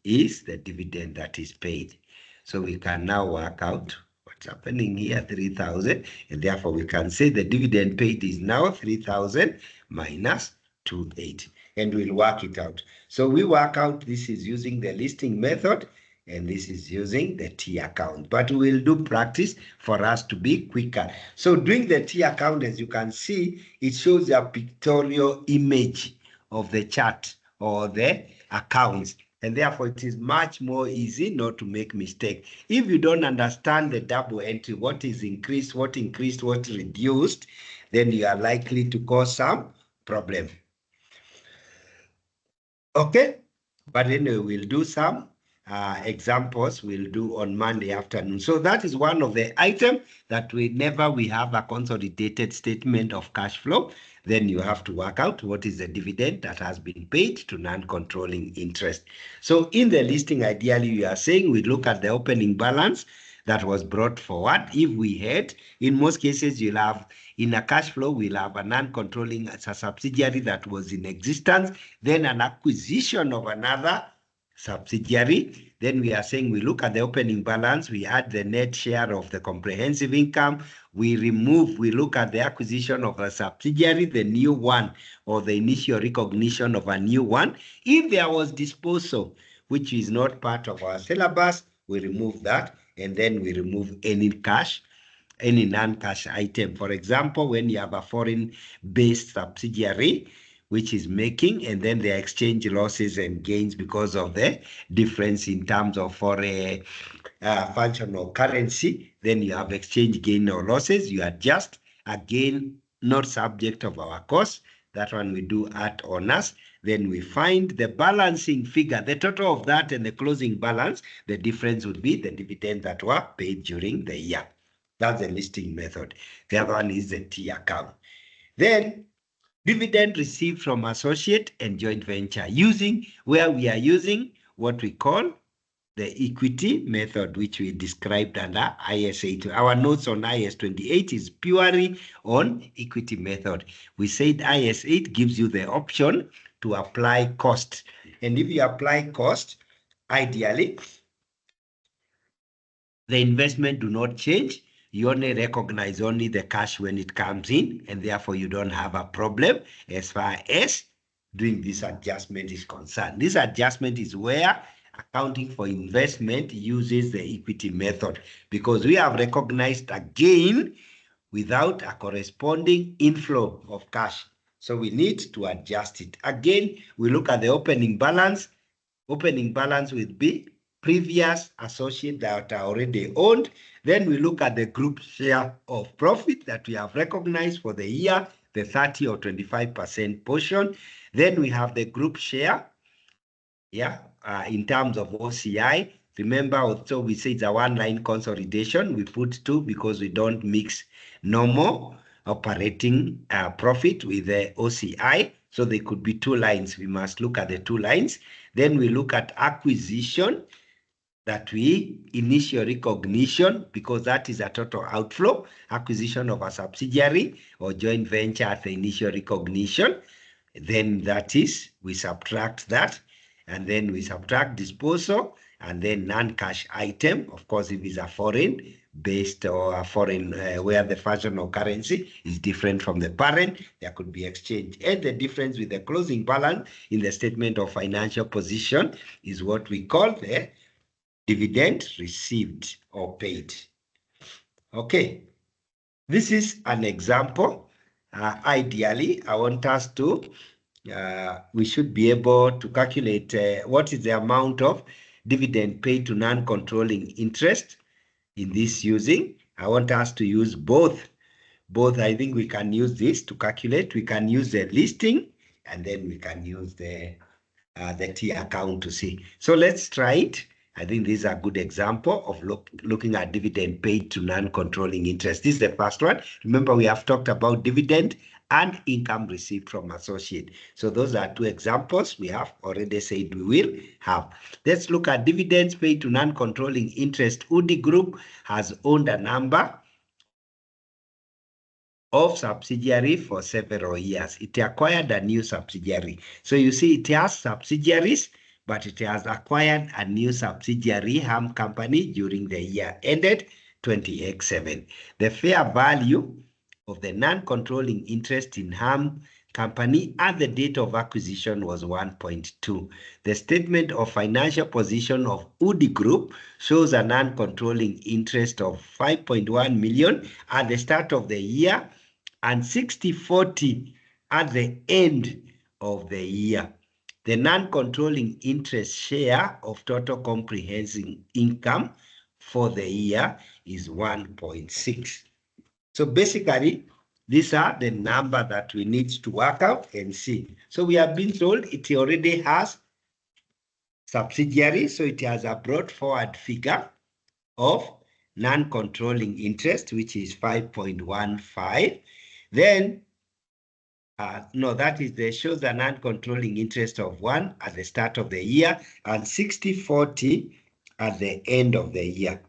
S1: is the dividend that is paid. So we can now work out what's happening here, 3,000, and therefore we can say the dividend paid is now 3,000 minus 28, and we'll work it out. So we work out, this is using the listing method, and this is using the T account, but we'll do practice for us to be quicker. So doing the T account, as you can see, it shows a pictorial image of the chart or the accounts, and therefore it is much more easy not to make mistake. If you don't understand the double entry, what is increased, what reduced, then you are likely to cause some problem. Okay, but anyway, we'll do some examples we'll do on Monday afternoon. So that is one of the items that whenever we have a consolidated statement of cash flow, then you have to work out what is the dividend that has been paid to non-controlling interest. So in the listing, ideally, you are saying we look at the opening balance that was brought forward. If we had, in most cases, you'll have in a cash flow, we'll have a non-controlling as a subsidiary that was in existence, then an acquisition of another subsidiary. Then we are saying we look at the opening balance, we add the net share of the comprehensive income, we look at the acquisition of a subsidiary, the new one, or the initial recognition of a new one. If there was disposal, which is not part of our syllabus, we remove that, and then we remove any non-cash item. For example, when you have a foreign-based subsidiary, which is making, and then the exchange losses and gains because of the difference in terms of foreign functional currency, then you have exchange gain or losses. You adjust, again, not subject of our cost. That one we do at honors. Then we find the balancing figure, the total of that and the closing balance. The difference would be the dividend that were paid during the year. That's the listing method. The other one is the T account. Then dividend received from associate and joint venture, where we are using what we call the equity method, which we described under IAS 8. Our notes on IAS 28 is purely on equity method. We said IAS 8 gives you the option to apply cost. And if you apply cost, ideally, the investment do not change. You only recognize only the cash when it comes in, and therefore you don't have a problem as far as doing this adjustment is concerned. This adjustment is where accounting for investment uses the equity method, because we have recognized a gain without a corresponding inflow of cash. So we need to adjust it. Again, we look at the opening balance. Opening balance will be previous associate that are already owned. Then we look at the group share of profit that we have recognized for the year, the 30 or 25% portion. Then we have the group share, in terms of OCI. Remember, also we say it's a one-line consolidation. We put two because we don't mix normal operating profit with the OCI. So there could be two lines. We must look at the two lines. Then we look at acquisition, that we initial recognition, because that is a total outflow, acquisition of a subsidiary or joint venture at the initial recognition. Then that is, we subtract that, and then we subtract disposal, and then non-cash item. Of course, if it's a foreign based or a foreign where the functional currency is different from the parent, there could be exchange. And the difference with the closing balance in the statement of financial position is what we call the dividend received or paid. Okay, this is an example. Ideally, I want us to we should be able to calculate what is the amount of dividend paid to non-controlling interest in this using. I want us to use both. I think we can use this to calculate. We can use the listing, and then we can use the T account to see. So let's try it. I think this is a good example of looking at dividend paid to non-controlling interest. This is the first one. Remember, we have talked about dividend and income received from associate. So those are two examples we have already said we will have. Let's look at dividends paid to non-controlling interest. UDI Group has owned a number of subsidiary for several years. It acquired a new subsidiary. So you see it has subsidiaries, but it has acquired a new subsidiary HAM company during the year ended 20X7. The fair value of the non-controlling interest in HAM company at the date of acquisition was 1.2. The statement of financial position of UDI Group shows a non-controlling interest of 5.1 million at the start of the year and 60/40 at the end of the year. The non-controlling interest share of total comprehensive income for the year is 1.6. So basically, these are the number that we need to work out and see. So we have been told it already has subsidiary, so it has a brought forward figure of non-controlling interest, which is 5.15. Then, no, that is the shows a non-controlling interest of 1 at the start of the year and 60/40 at the end of the year.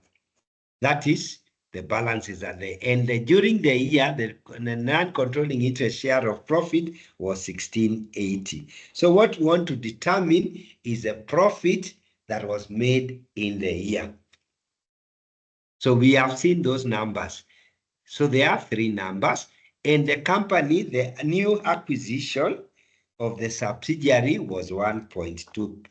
S1: That is the balances at the end. During the year, the non-controlling interest share of profit was 1680. So what we want to determine is the profit that was made in the year. So we have seen those numbers. So there are three numbers. And the company, the new acquisition of the subsidiary was 1.2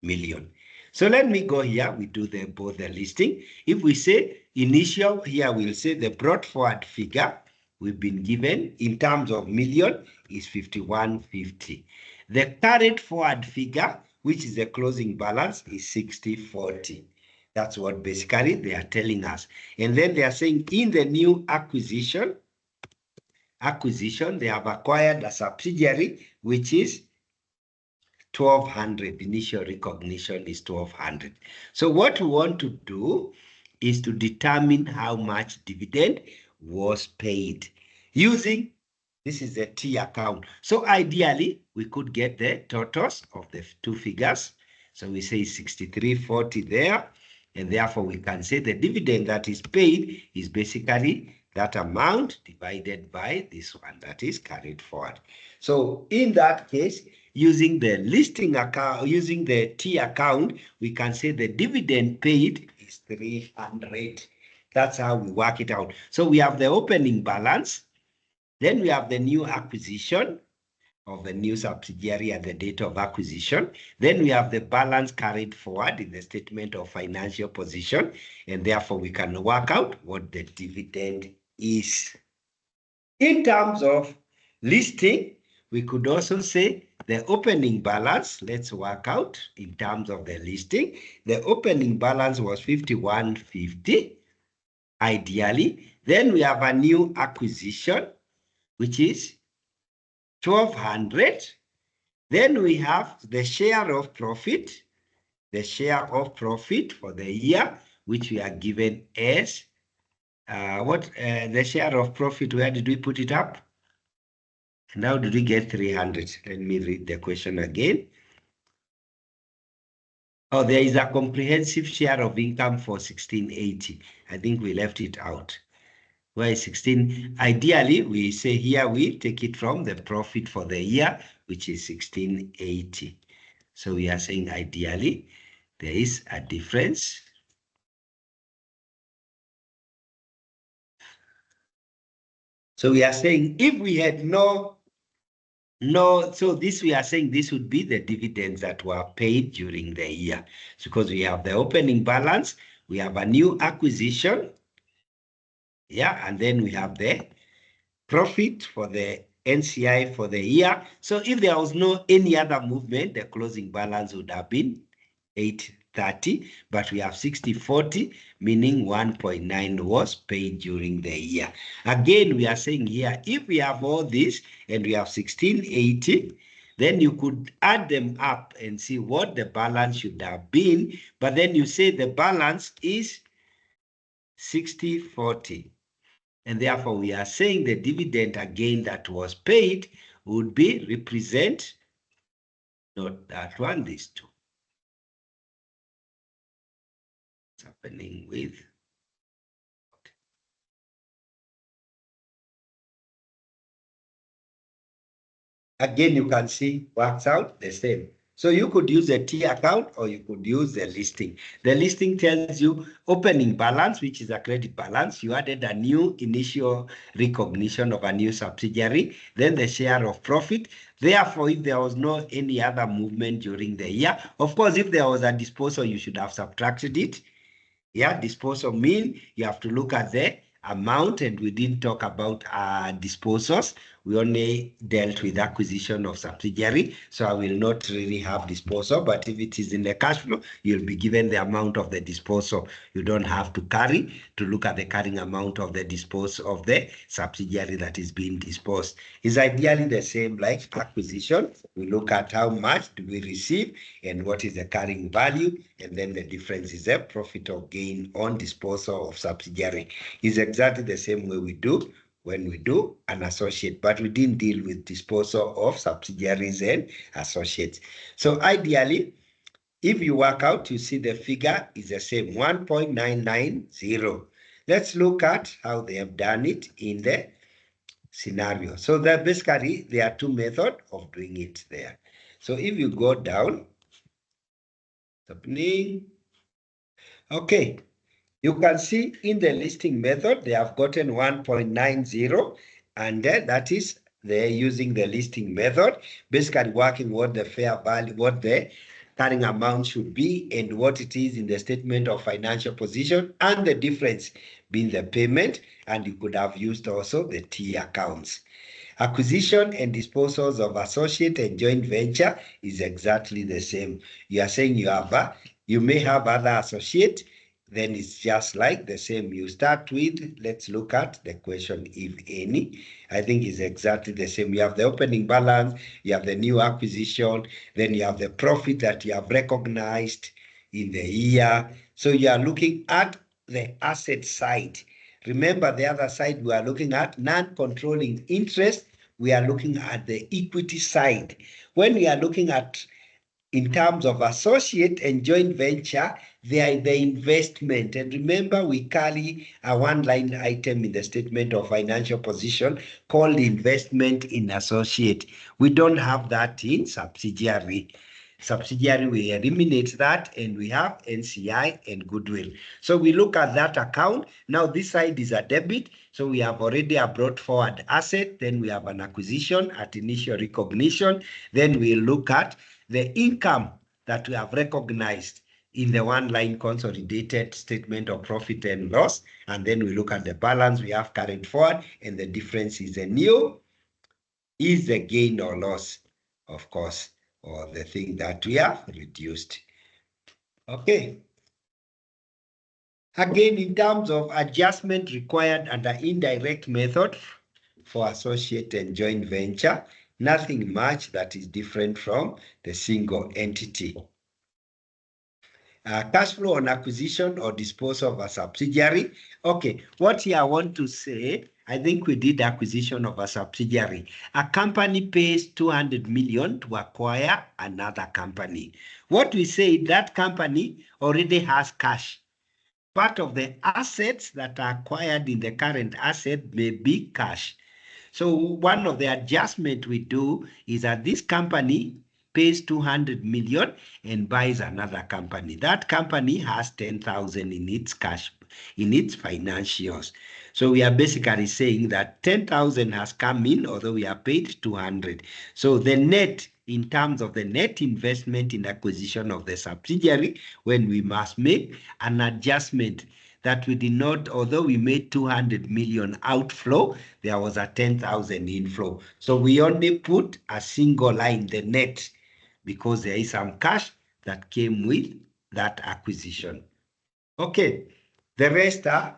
S1: million. So let me go here. We do both the listing. If we say initial, here we'll say the brought forward figure we've been given in terms of million is 5150. The carried forward figure, which is the closing balance, is 60/40. That's what basically they are telling us. And then they are saying in the new acquisition, they have acquired a subsidiary, which is 1200. Initial recognition is 1200. So what we want to do is to determine how much dividend was paid using, this is the T account. So ideally, we could get the totals of the two figures. So we say 63.40 there. And therefore, we can say the dividend that is paid is basically that amount divided by this one that is carried forward. So in that case, using the listing account, using the T account, we can say the dividend paid is 300. That's how we work it out. So we have the opening balance, then we have the new acquisition of the new subsidiary at the date of acquisition. Then we have the balance carried forward in the statement of financial position, and therefore we can work out what the dividend is. In terms of listing, we could also say the opening balance. Let's work out in terms of the listing. The opening balance was 51.50, ideally. Then we have a new acquisition, which is 1,200. Then we have the share of profit, for the year, which we are given as the share of profit. Where did we put it up? And how did we get 300? Let me read the question again. Oh, there is a comprehensive share of income for 1680. I think we left it out. Where is 16? Ideally, we say here we take it from the profit for the year, which is 1680. So we are saying ideally, there is a difference. So we are saying if we had so this we are saying this would be the dividends that were paid during the year. So because we have the opening balance, we have a new acquisition, yeah, and then we have the profit for the NCI for the year. So if there was no any other movement, the closing balance would have been 830, but we have 6040, meaning 1.9 was paid during the year. Again, we are saying here, if we have all this and we have 1680, then you could add them up and see what the balance should have been, but then you say the balance is 6040. And therefore, we are saying the dividend again that was paid would be represent, not that one, these two. What's happening with? Again, you can see works out the same. So you could use a T account or you could use the listing. The listing tells you opening balance, which is a credit balance. You added a new initial recognition of a new subsidiary, then the share of profit. Therefore, if there was no any other movement during the year, of course, if there was a disposal, you should have subtracted it. Yeah, disposal mean you have to look at the amount, and we didn't talk about disposals. We only dealt with acquisition of subsidiary, so I will not really have disposal, but if it is in the cash flow, you'll be given the amount of the disposal. You don't have to carry to look at the carrying amount of the disposal of the subsidiary that is being disposed. It's ideally the same like acquisition. We look at how much do we receive and what is the carrying value, and then the difference is a profit or gain on disposal of subsidiary. Is exactly the same way we do when we do an associate, but we didn't deal with disposal of subsidiaries and associates. So ideally, if you work out, you see the figure is the same, 1.990. Let's look at how they have done it in the scenario. So that basically there are two methods of doing it there. So if you go down, happening, okay, you can see in the listing method, they have gotten 1.90, and that is they're using the listing method, basically working what the fair value, what the carrying amount should be, and what it is in the statement of financial position, and the difference being the payment, and you could have used also the T accounts. Acquisition and disposals of associate and joint venture is exactly the same. You are saying you may have other associate, then it's just like the same. You start with, let's look at the question, if any. I think it's exactly the same. You have the opening balance, you have the new acquisition, then you have the profit that you have recognized in the year. So you are looking at the asset side. Remember, the other side, we are looking at non-controlling interest. We are looking at the equity side. When we are looking at In terms of associate and joint venture, they are the investment. And remember, we carry a one-line item in the statement of financial position called investment in associate. We don't have that in subsidiary. Subsidiary, we eliminate that, and we have NCI and goodwill. So we look at that account. Now this side is a debit. So we have already a brought forward asset. Then we have an acquisition at initial recognition. Then we look at the income that we have recognized in the one-line consolidated statement of profit and loss. And then we look at the balance we have carried forward, and the difference is the gain or loss, of course, or the thing that we have reduced. Okay. Again, in terms of adjustment required under indirect method for associate and joint venture, nothing much that is different from the single entity. Cash flow on acquisition or disposal of a subsidiary. Okay, what here I want to say, I think we did acquisition of a subsidiary. A company pays 200 million to acquire another company. What we say, that company already has cash. Part of the assets that are acquired in the current asset may be cash. So one of the adjustments we do is that this company pays 200 million and buys another company. That company has 10,000 in its cash, in its financials. So we are basically saying that 10,000 has come in, although we are paid 200. So the net, in terms of the net investment in acquisition of the subsidiary, when we must make an adjustment that we did not, although we made 200 million outflow, there was a 10,000 inflow. So we only put a single line, the net, because there is some cash that came with that acquisition. Okay, the rest are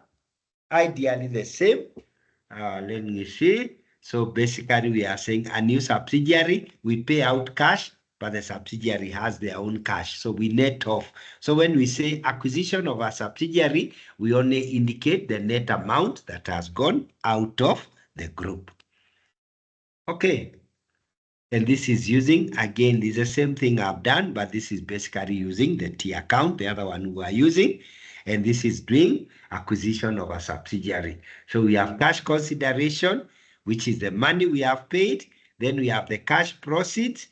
S1: ideally the same. Let me see. So basically we are saying a new subsidiary, we pay out cash, but the subsidiary has their own cash. So we net off. So when we say acquisition of a subsidiary, we only indicate the net amount that has gone out of the group. Okay. And this is using, again, this is the same thing I've done, but this is basically using the T account, the other one we are using. And this is doing acquisition of a subsidiary. So we have cash consideration, which is the money we have paid. Then we have the cash proceeds,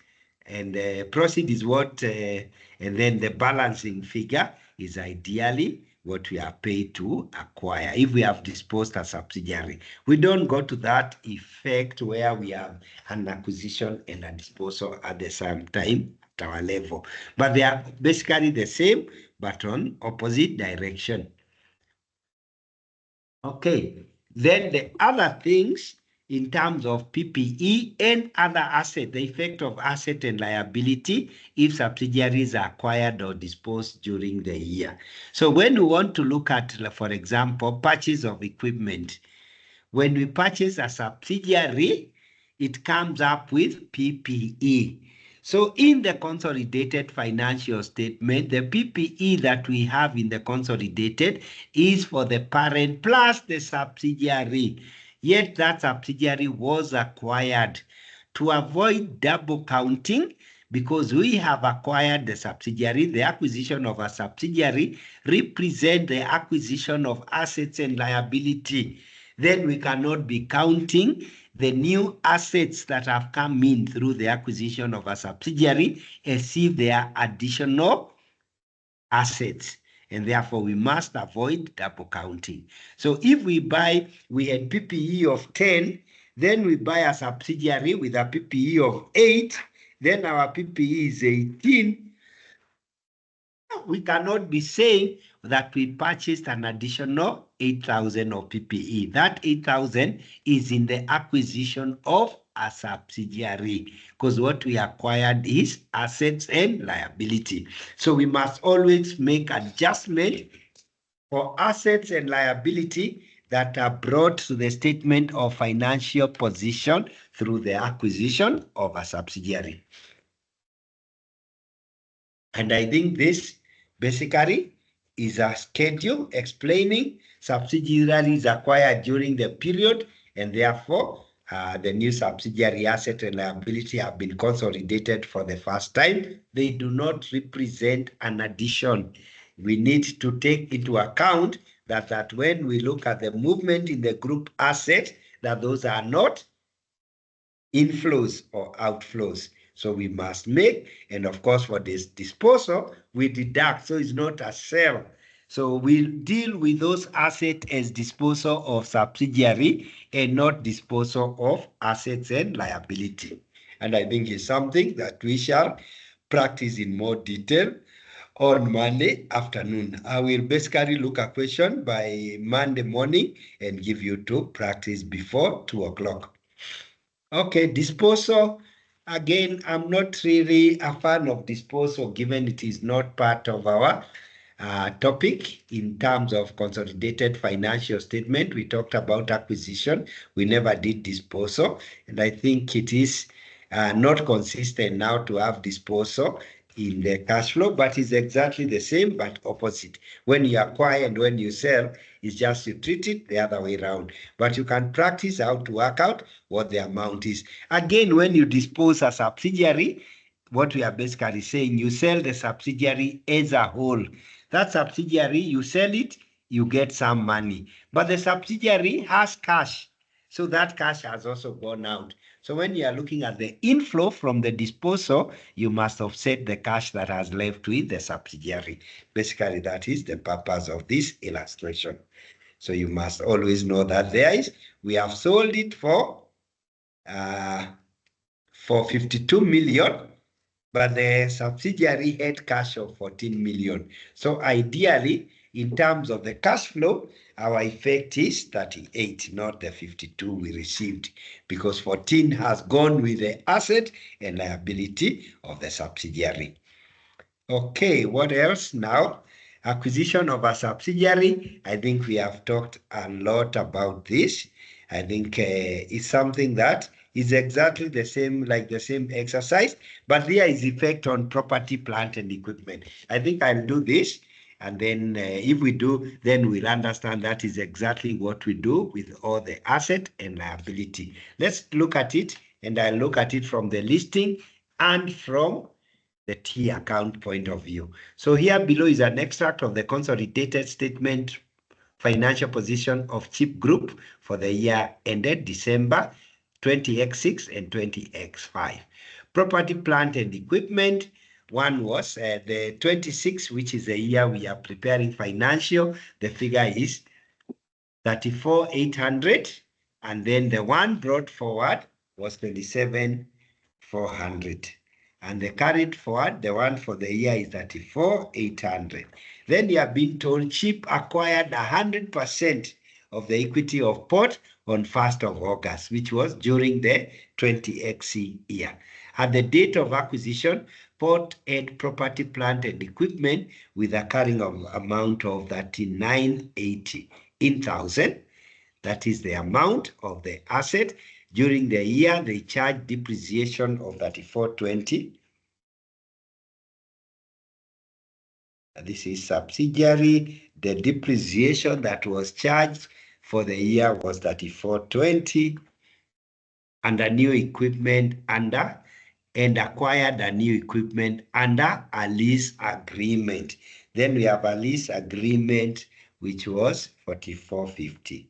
S1: and the proceed is what, and then the balancing figure is ideally what we are paid to acquire if we have disposed a subsidiary. We don't go to that effect where we have an acquisition and a disposal at the same time at our level. But they are basically the same, but on opposite direction. Okay, then the other things in terms of PPE and other assets, the effect of asset and liability if subsidiaries are acquired or disposed during the year. So when we want to look at, for example, purchase of equipment, when we purchase a subsidiary, it comes up with PPE. So in the consolidated financial statement, the PPE that we have in the consolidated is for the parent plus the subsidiary. Yet that subsidiary was acquired. To avoid double counting, because we have acquired the subsidiary, the acquisition of a subsidiary represents the acquisition of assets and liability. Then we cannot be counting the new assets that have come in through the acquisition of a subsidiary as if they are additional assets. And therefore, we must avoid double counting. So if we had PPE of 10, then we buy a subsidiary with a PPE of 8, then our PPE is 18. We cannot be saying that we purchased an additional 8,000 of PPE. That 8,000 is in the acquisition of a subsidiary, because what we acquired is assets and liability. So we must always make adjustment for assets and liability that are brought to the statement of financial position through the acquisition of a subsidiary. And I think this basically is a schedule explaining subsidiaries acquired during the period, and therefore the new subsidiary asset and liability have been consolidated for the first time, they do not represent an addition. We need to take into account that when we look at the movement in the group asset, that those are not inflows or outflows. So we must make, and of course for this disposal, we deduct, so it's not a sale. So we'll deal with those assets as disposal of subsidiary and not disposal of assets and liability. And I think it's something that we shall practice in more detail on Monday afternoon. I will basically look at question by Monday morning and give you to practice before 2 o'clock. Okay, disposal. Again, I'm not really a fan of disposal given it is not part of our topic in terms of consolidated financial statement. We talked about acquisition. We never did disposal. And I think it is not consistent now to have disposal in the cash flow, but it's exactly the same, but opposite. When you acquire and when you sell, it's just you treat it the other way around. But you can practice how to work out what the amount is. Again, when you dispose a subsidiary, what we are basically saying, you sell the subsidiary as a whole. That subsidiary, you sell it, you get some money. But the subsidiary has cash. So that cash has also gone out. So when you are looking at the inflow from the disposal, you must offset the cash that has left with the subsidiary. Basically, that is the purpose of this illustration. So you must always know that we have sold it for 52 million, but the subsidiary had cash of 14 million. So ideally, in terms of the cash flow, our effect is 38, not the 52 we received, because 14 has gone with the asset and liability of the subsidiary. Okay, what else now? Acquisition of a subsidiary. I think we have talked a lot about this. I think it's something that is exactly the same, like the same exercise, but there is effect on property, plant, and equipment. I think I'll do this, and then if we do, then we'll understand that is exactly what we do with all the asset and liability. Let's look at it, and I'll look at it from the listing and from the T account point of view. So here below is an extract of the consolidated statement financial position of CHIP Group for the year ended December 20X6 and 20X5. Property, plant, and equipment. One was the 26, which is the year we are preparing financial. The figure is 34,800. And then the one brought forward was 27,400. And the carried forward, the one for the year is 34,800. Then you have been told CHIP acquired 100% of the equity of Port on 1st of August, which was during the 20XC year. At the date of acquisition, Port had property, plant, and equipment with a carrying amount of 39,80,000. That is the amount of the asset. During the year, they charge depreciation of 34,20. This is subsidiary. The depreciation that was charged for the year was 34,20. And a new equipment under, and acquired a new equipment under a lease agreement. Then we have a lease agreement, which was 44,50.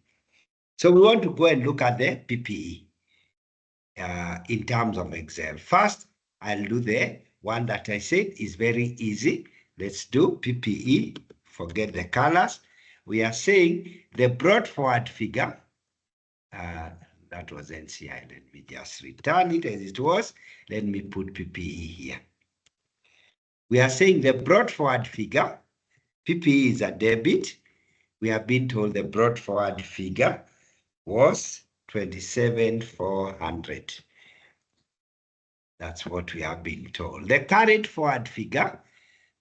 S1: So we want to go and look at the PPE in terms of Excel. First, I'll do the one that I said is very easy. Let's do PPE, forget the colors. We are saying the brought forward figure, that was NCI. Let me just return it as it was. Let me put PPE here. We are saying the brought forward figure, PPE is a debit. We have been told the brought forward figure was 27,400. That's what we have been told. The carried forward figure,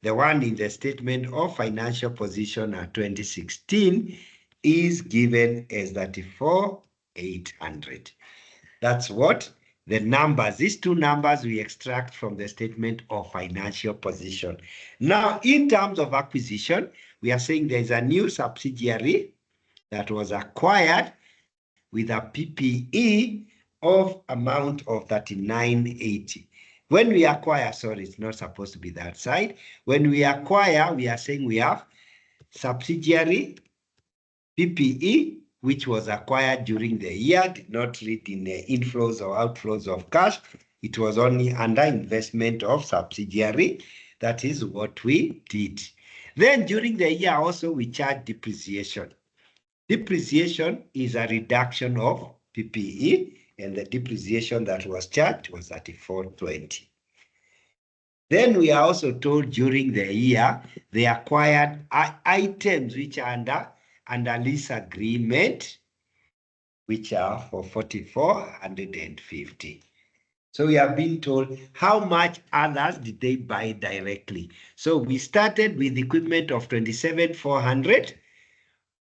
S1: the one in the statement of financial position at 2016, is given as 34,800. That's what the numbers, these two numbers we extract from the statement of financial position. Now, in terms of acquisition, we are saying there's a new subsidiary that was acquired with a PPE of amount of 3980. When we acquire, sorry, it's not supposed to be that side. When we acquire, we are saying we have subsidiary PPE, which was acquired during the year, did not read in the inflows or outflows of cash. It was only under investment of subsidiary. That is what we did. Then during the year also, we charge depreciation. Depreciation is a reduction of PPE, and the depreciation that was charged was 3420. Then we are also told during the year they acquired items which are under lease agreement, which are for 4,450. So we have been told how much others did they buy directly. So we started with equipment of 27,400.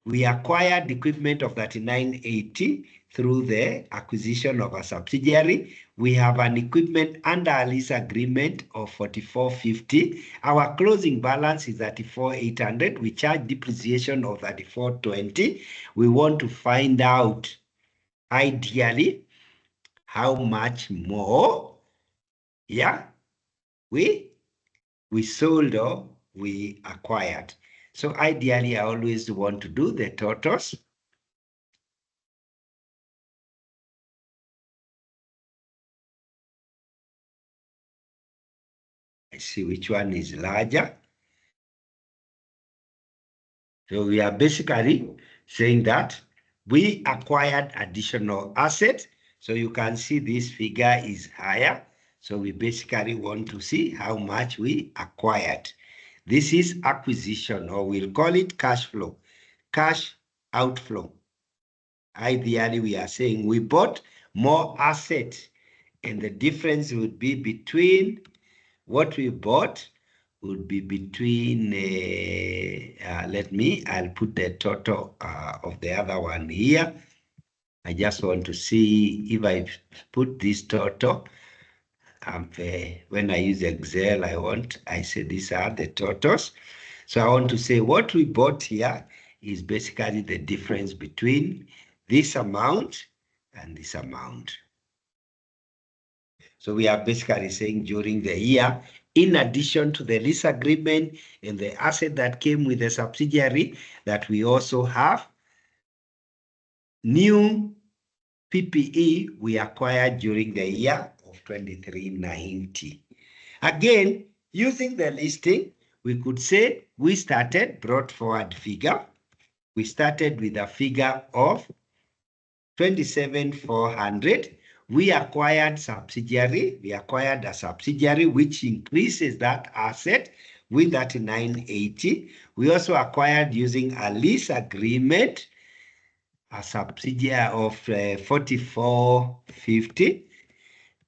S1: We acquired equipment of 3980 through the acquisition of a subsidiary. We have an equipment under a lease agreement of 4450. Our closing balance is 34,800. We charge depreciation of 3420. We want to find out, ideally, how much more, yeah, we sold or we acquired. So ideally, I always want to do the totals. I see which one is larger. So we are basically saying that we acquired additional assets. So you can see this figure is higher. So we basically want to see how much we acquired. This is acquisition, or we'll call it cash flow, cash outflow. Ideally, we are saying we bought more assets, and the difference would be between what we bought would be between, I'll put the total of the other one here. I just want to see if I put this total. When I use Excel, I say these are the totals. So I want to say what we bought here is basically the difference between this amount and this amount. So we are basically saying during the year, in addition to the lease agreement and the asset that came with the subsidiary, that we also have new PPE we acquired during the year of 2390. Again, using the listing, we could say we brought forward figure. We started with a figure of 27,400. We acquired a subsidiary which increases that asset with 3980. We also acquired, using a lease agreement, a subsidiary of 4450.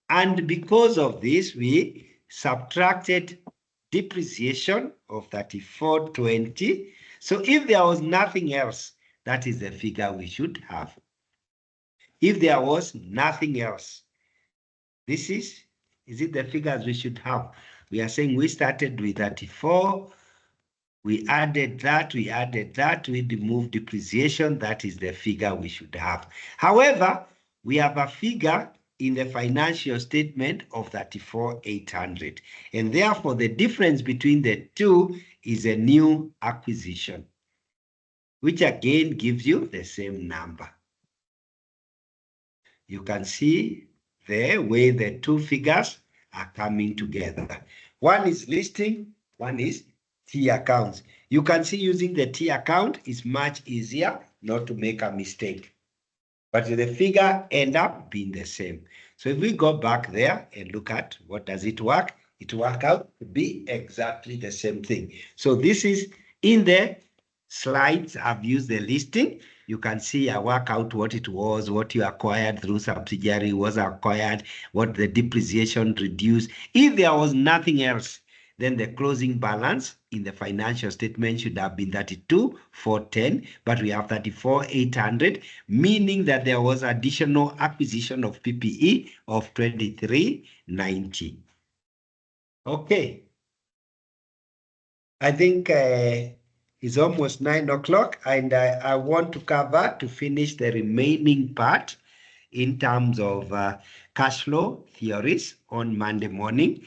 S1: And because of this, we subtracted depreciation of 3420. So if there was nothing else, that is the figure we should have. If there was nothing else, this is it the figures we should have? We are saying we started with 34, we added that, we removed depreciation. That is the figure we should have. However, we have a figure in the financial statement of 34,800. And therefore, the difference between the two is a new acquisition, which again gives you the same number. You can see the way the two figures are coming together. One is listing, one is T accounts. You can see using the T account is much easier not to make a mistake. But the figure end up being the same. So if we go back there and look at what does it work, it work out to be exactly the same thing. So this is in the slides. I've used the listing. You can see I work out what it was, what you acquired through subsidiary was acquired, what the depreciation reduced. If there was nothing else, then the closing balance in the financial statement should have been 32,410, but we have 34,800, meaning that there was additional acquisition of PPE of 2390. Okay. I think it's almost 9 o'clock, and I want to finish the remaining part in terms of cash flow theories on Monday morning.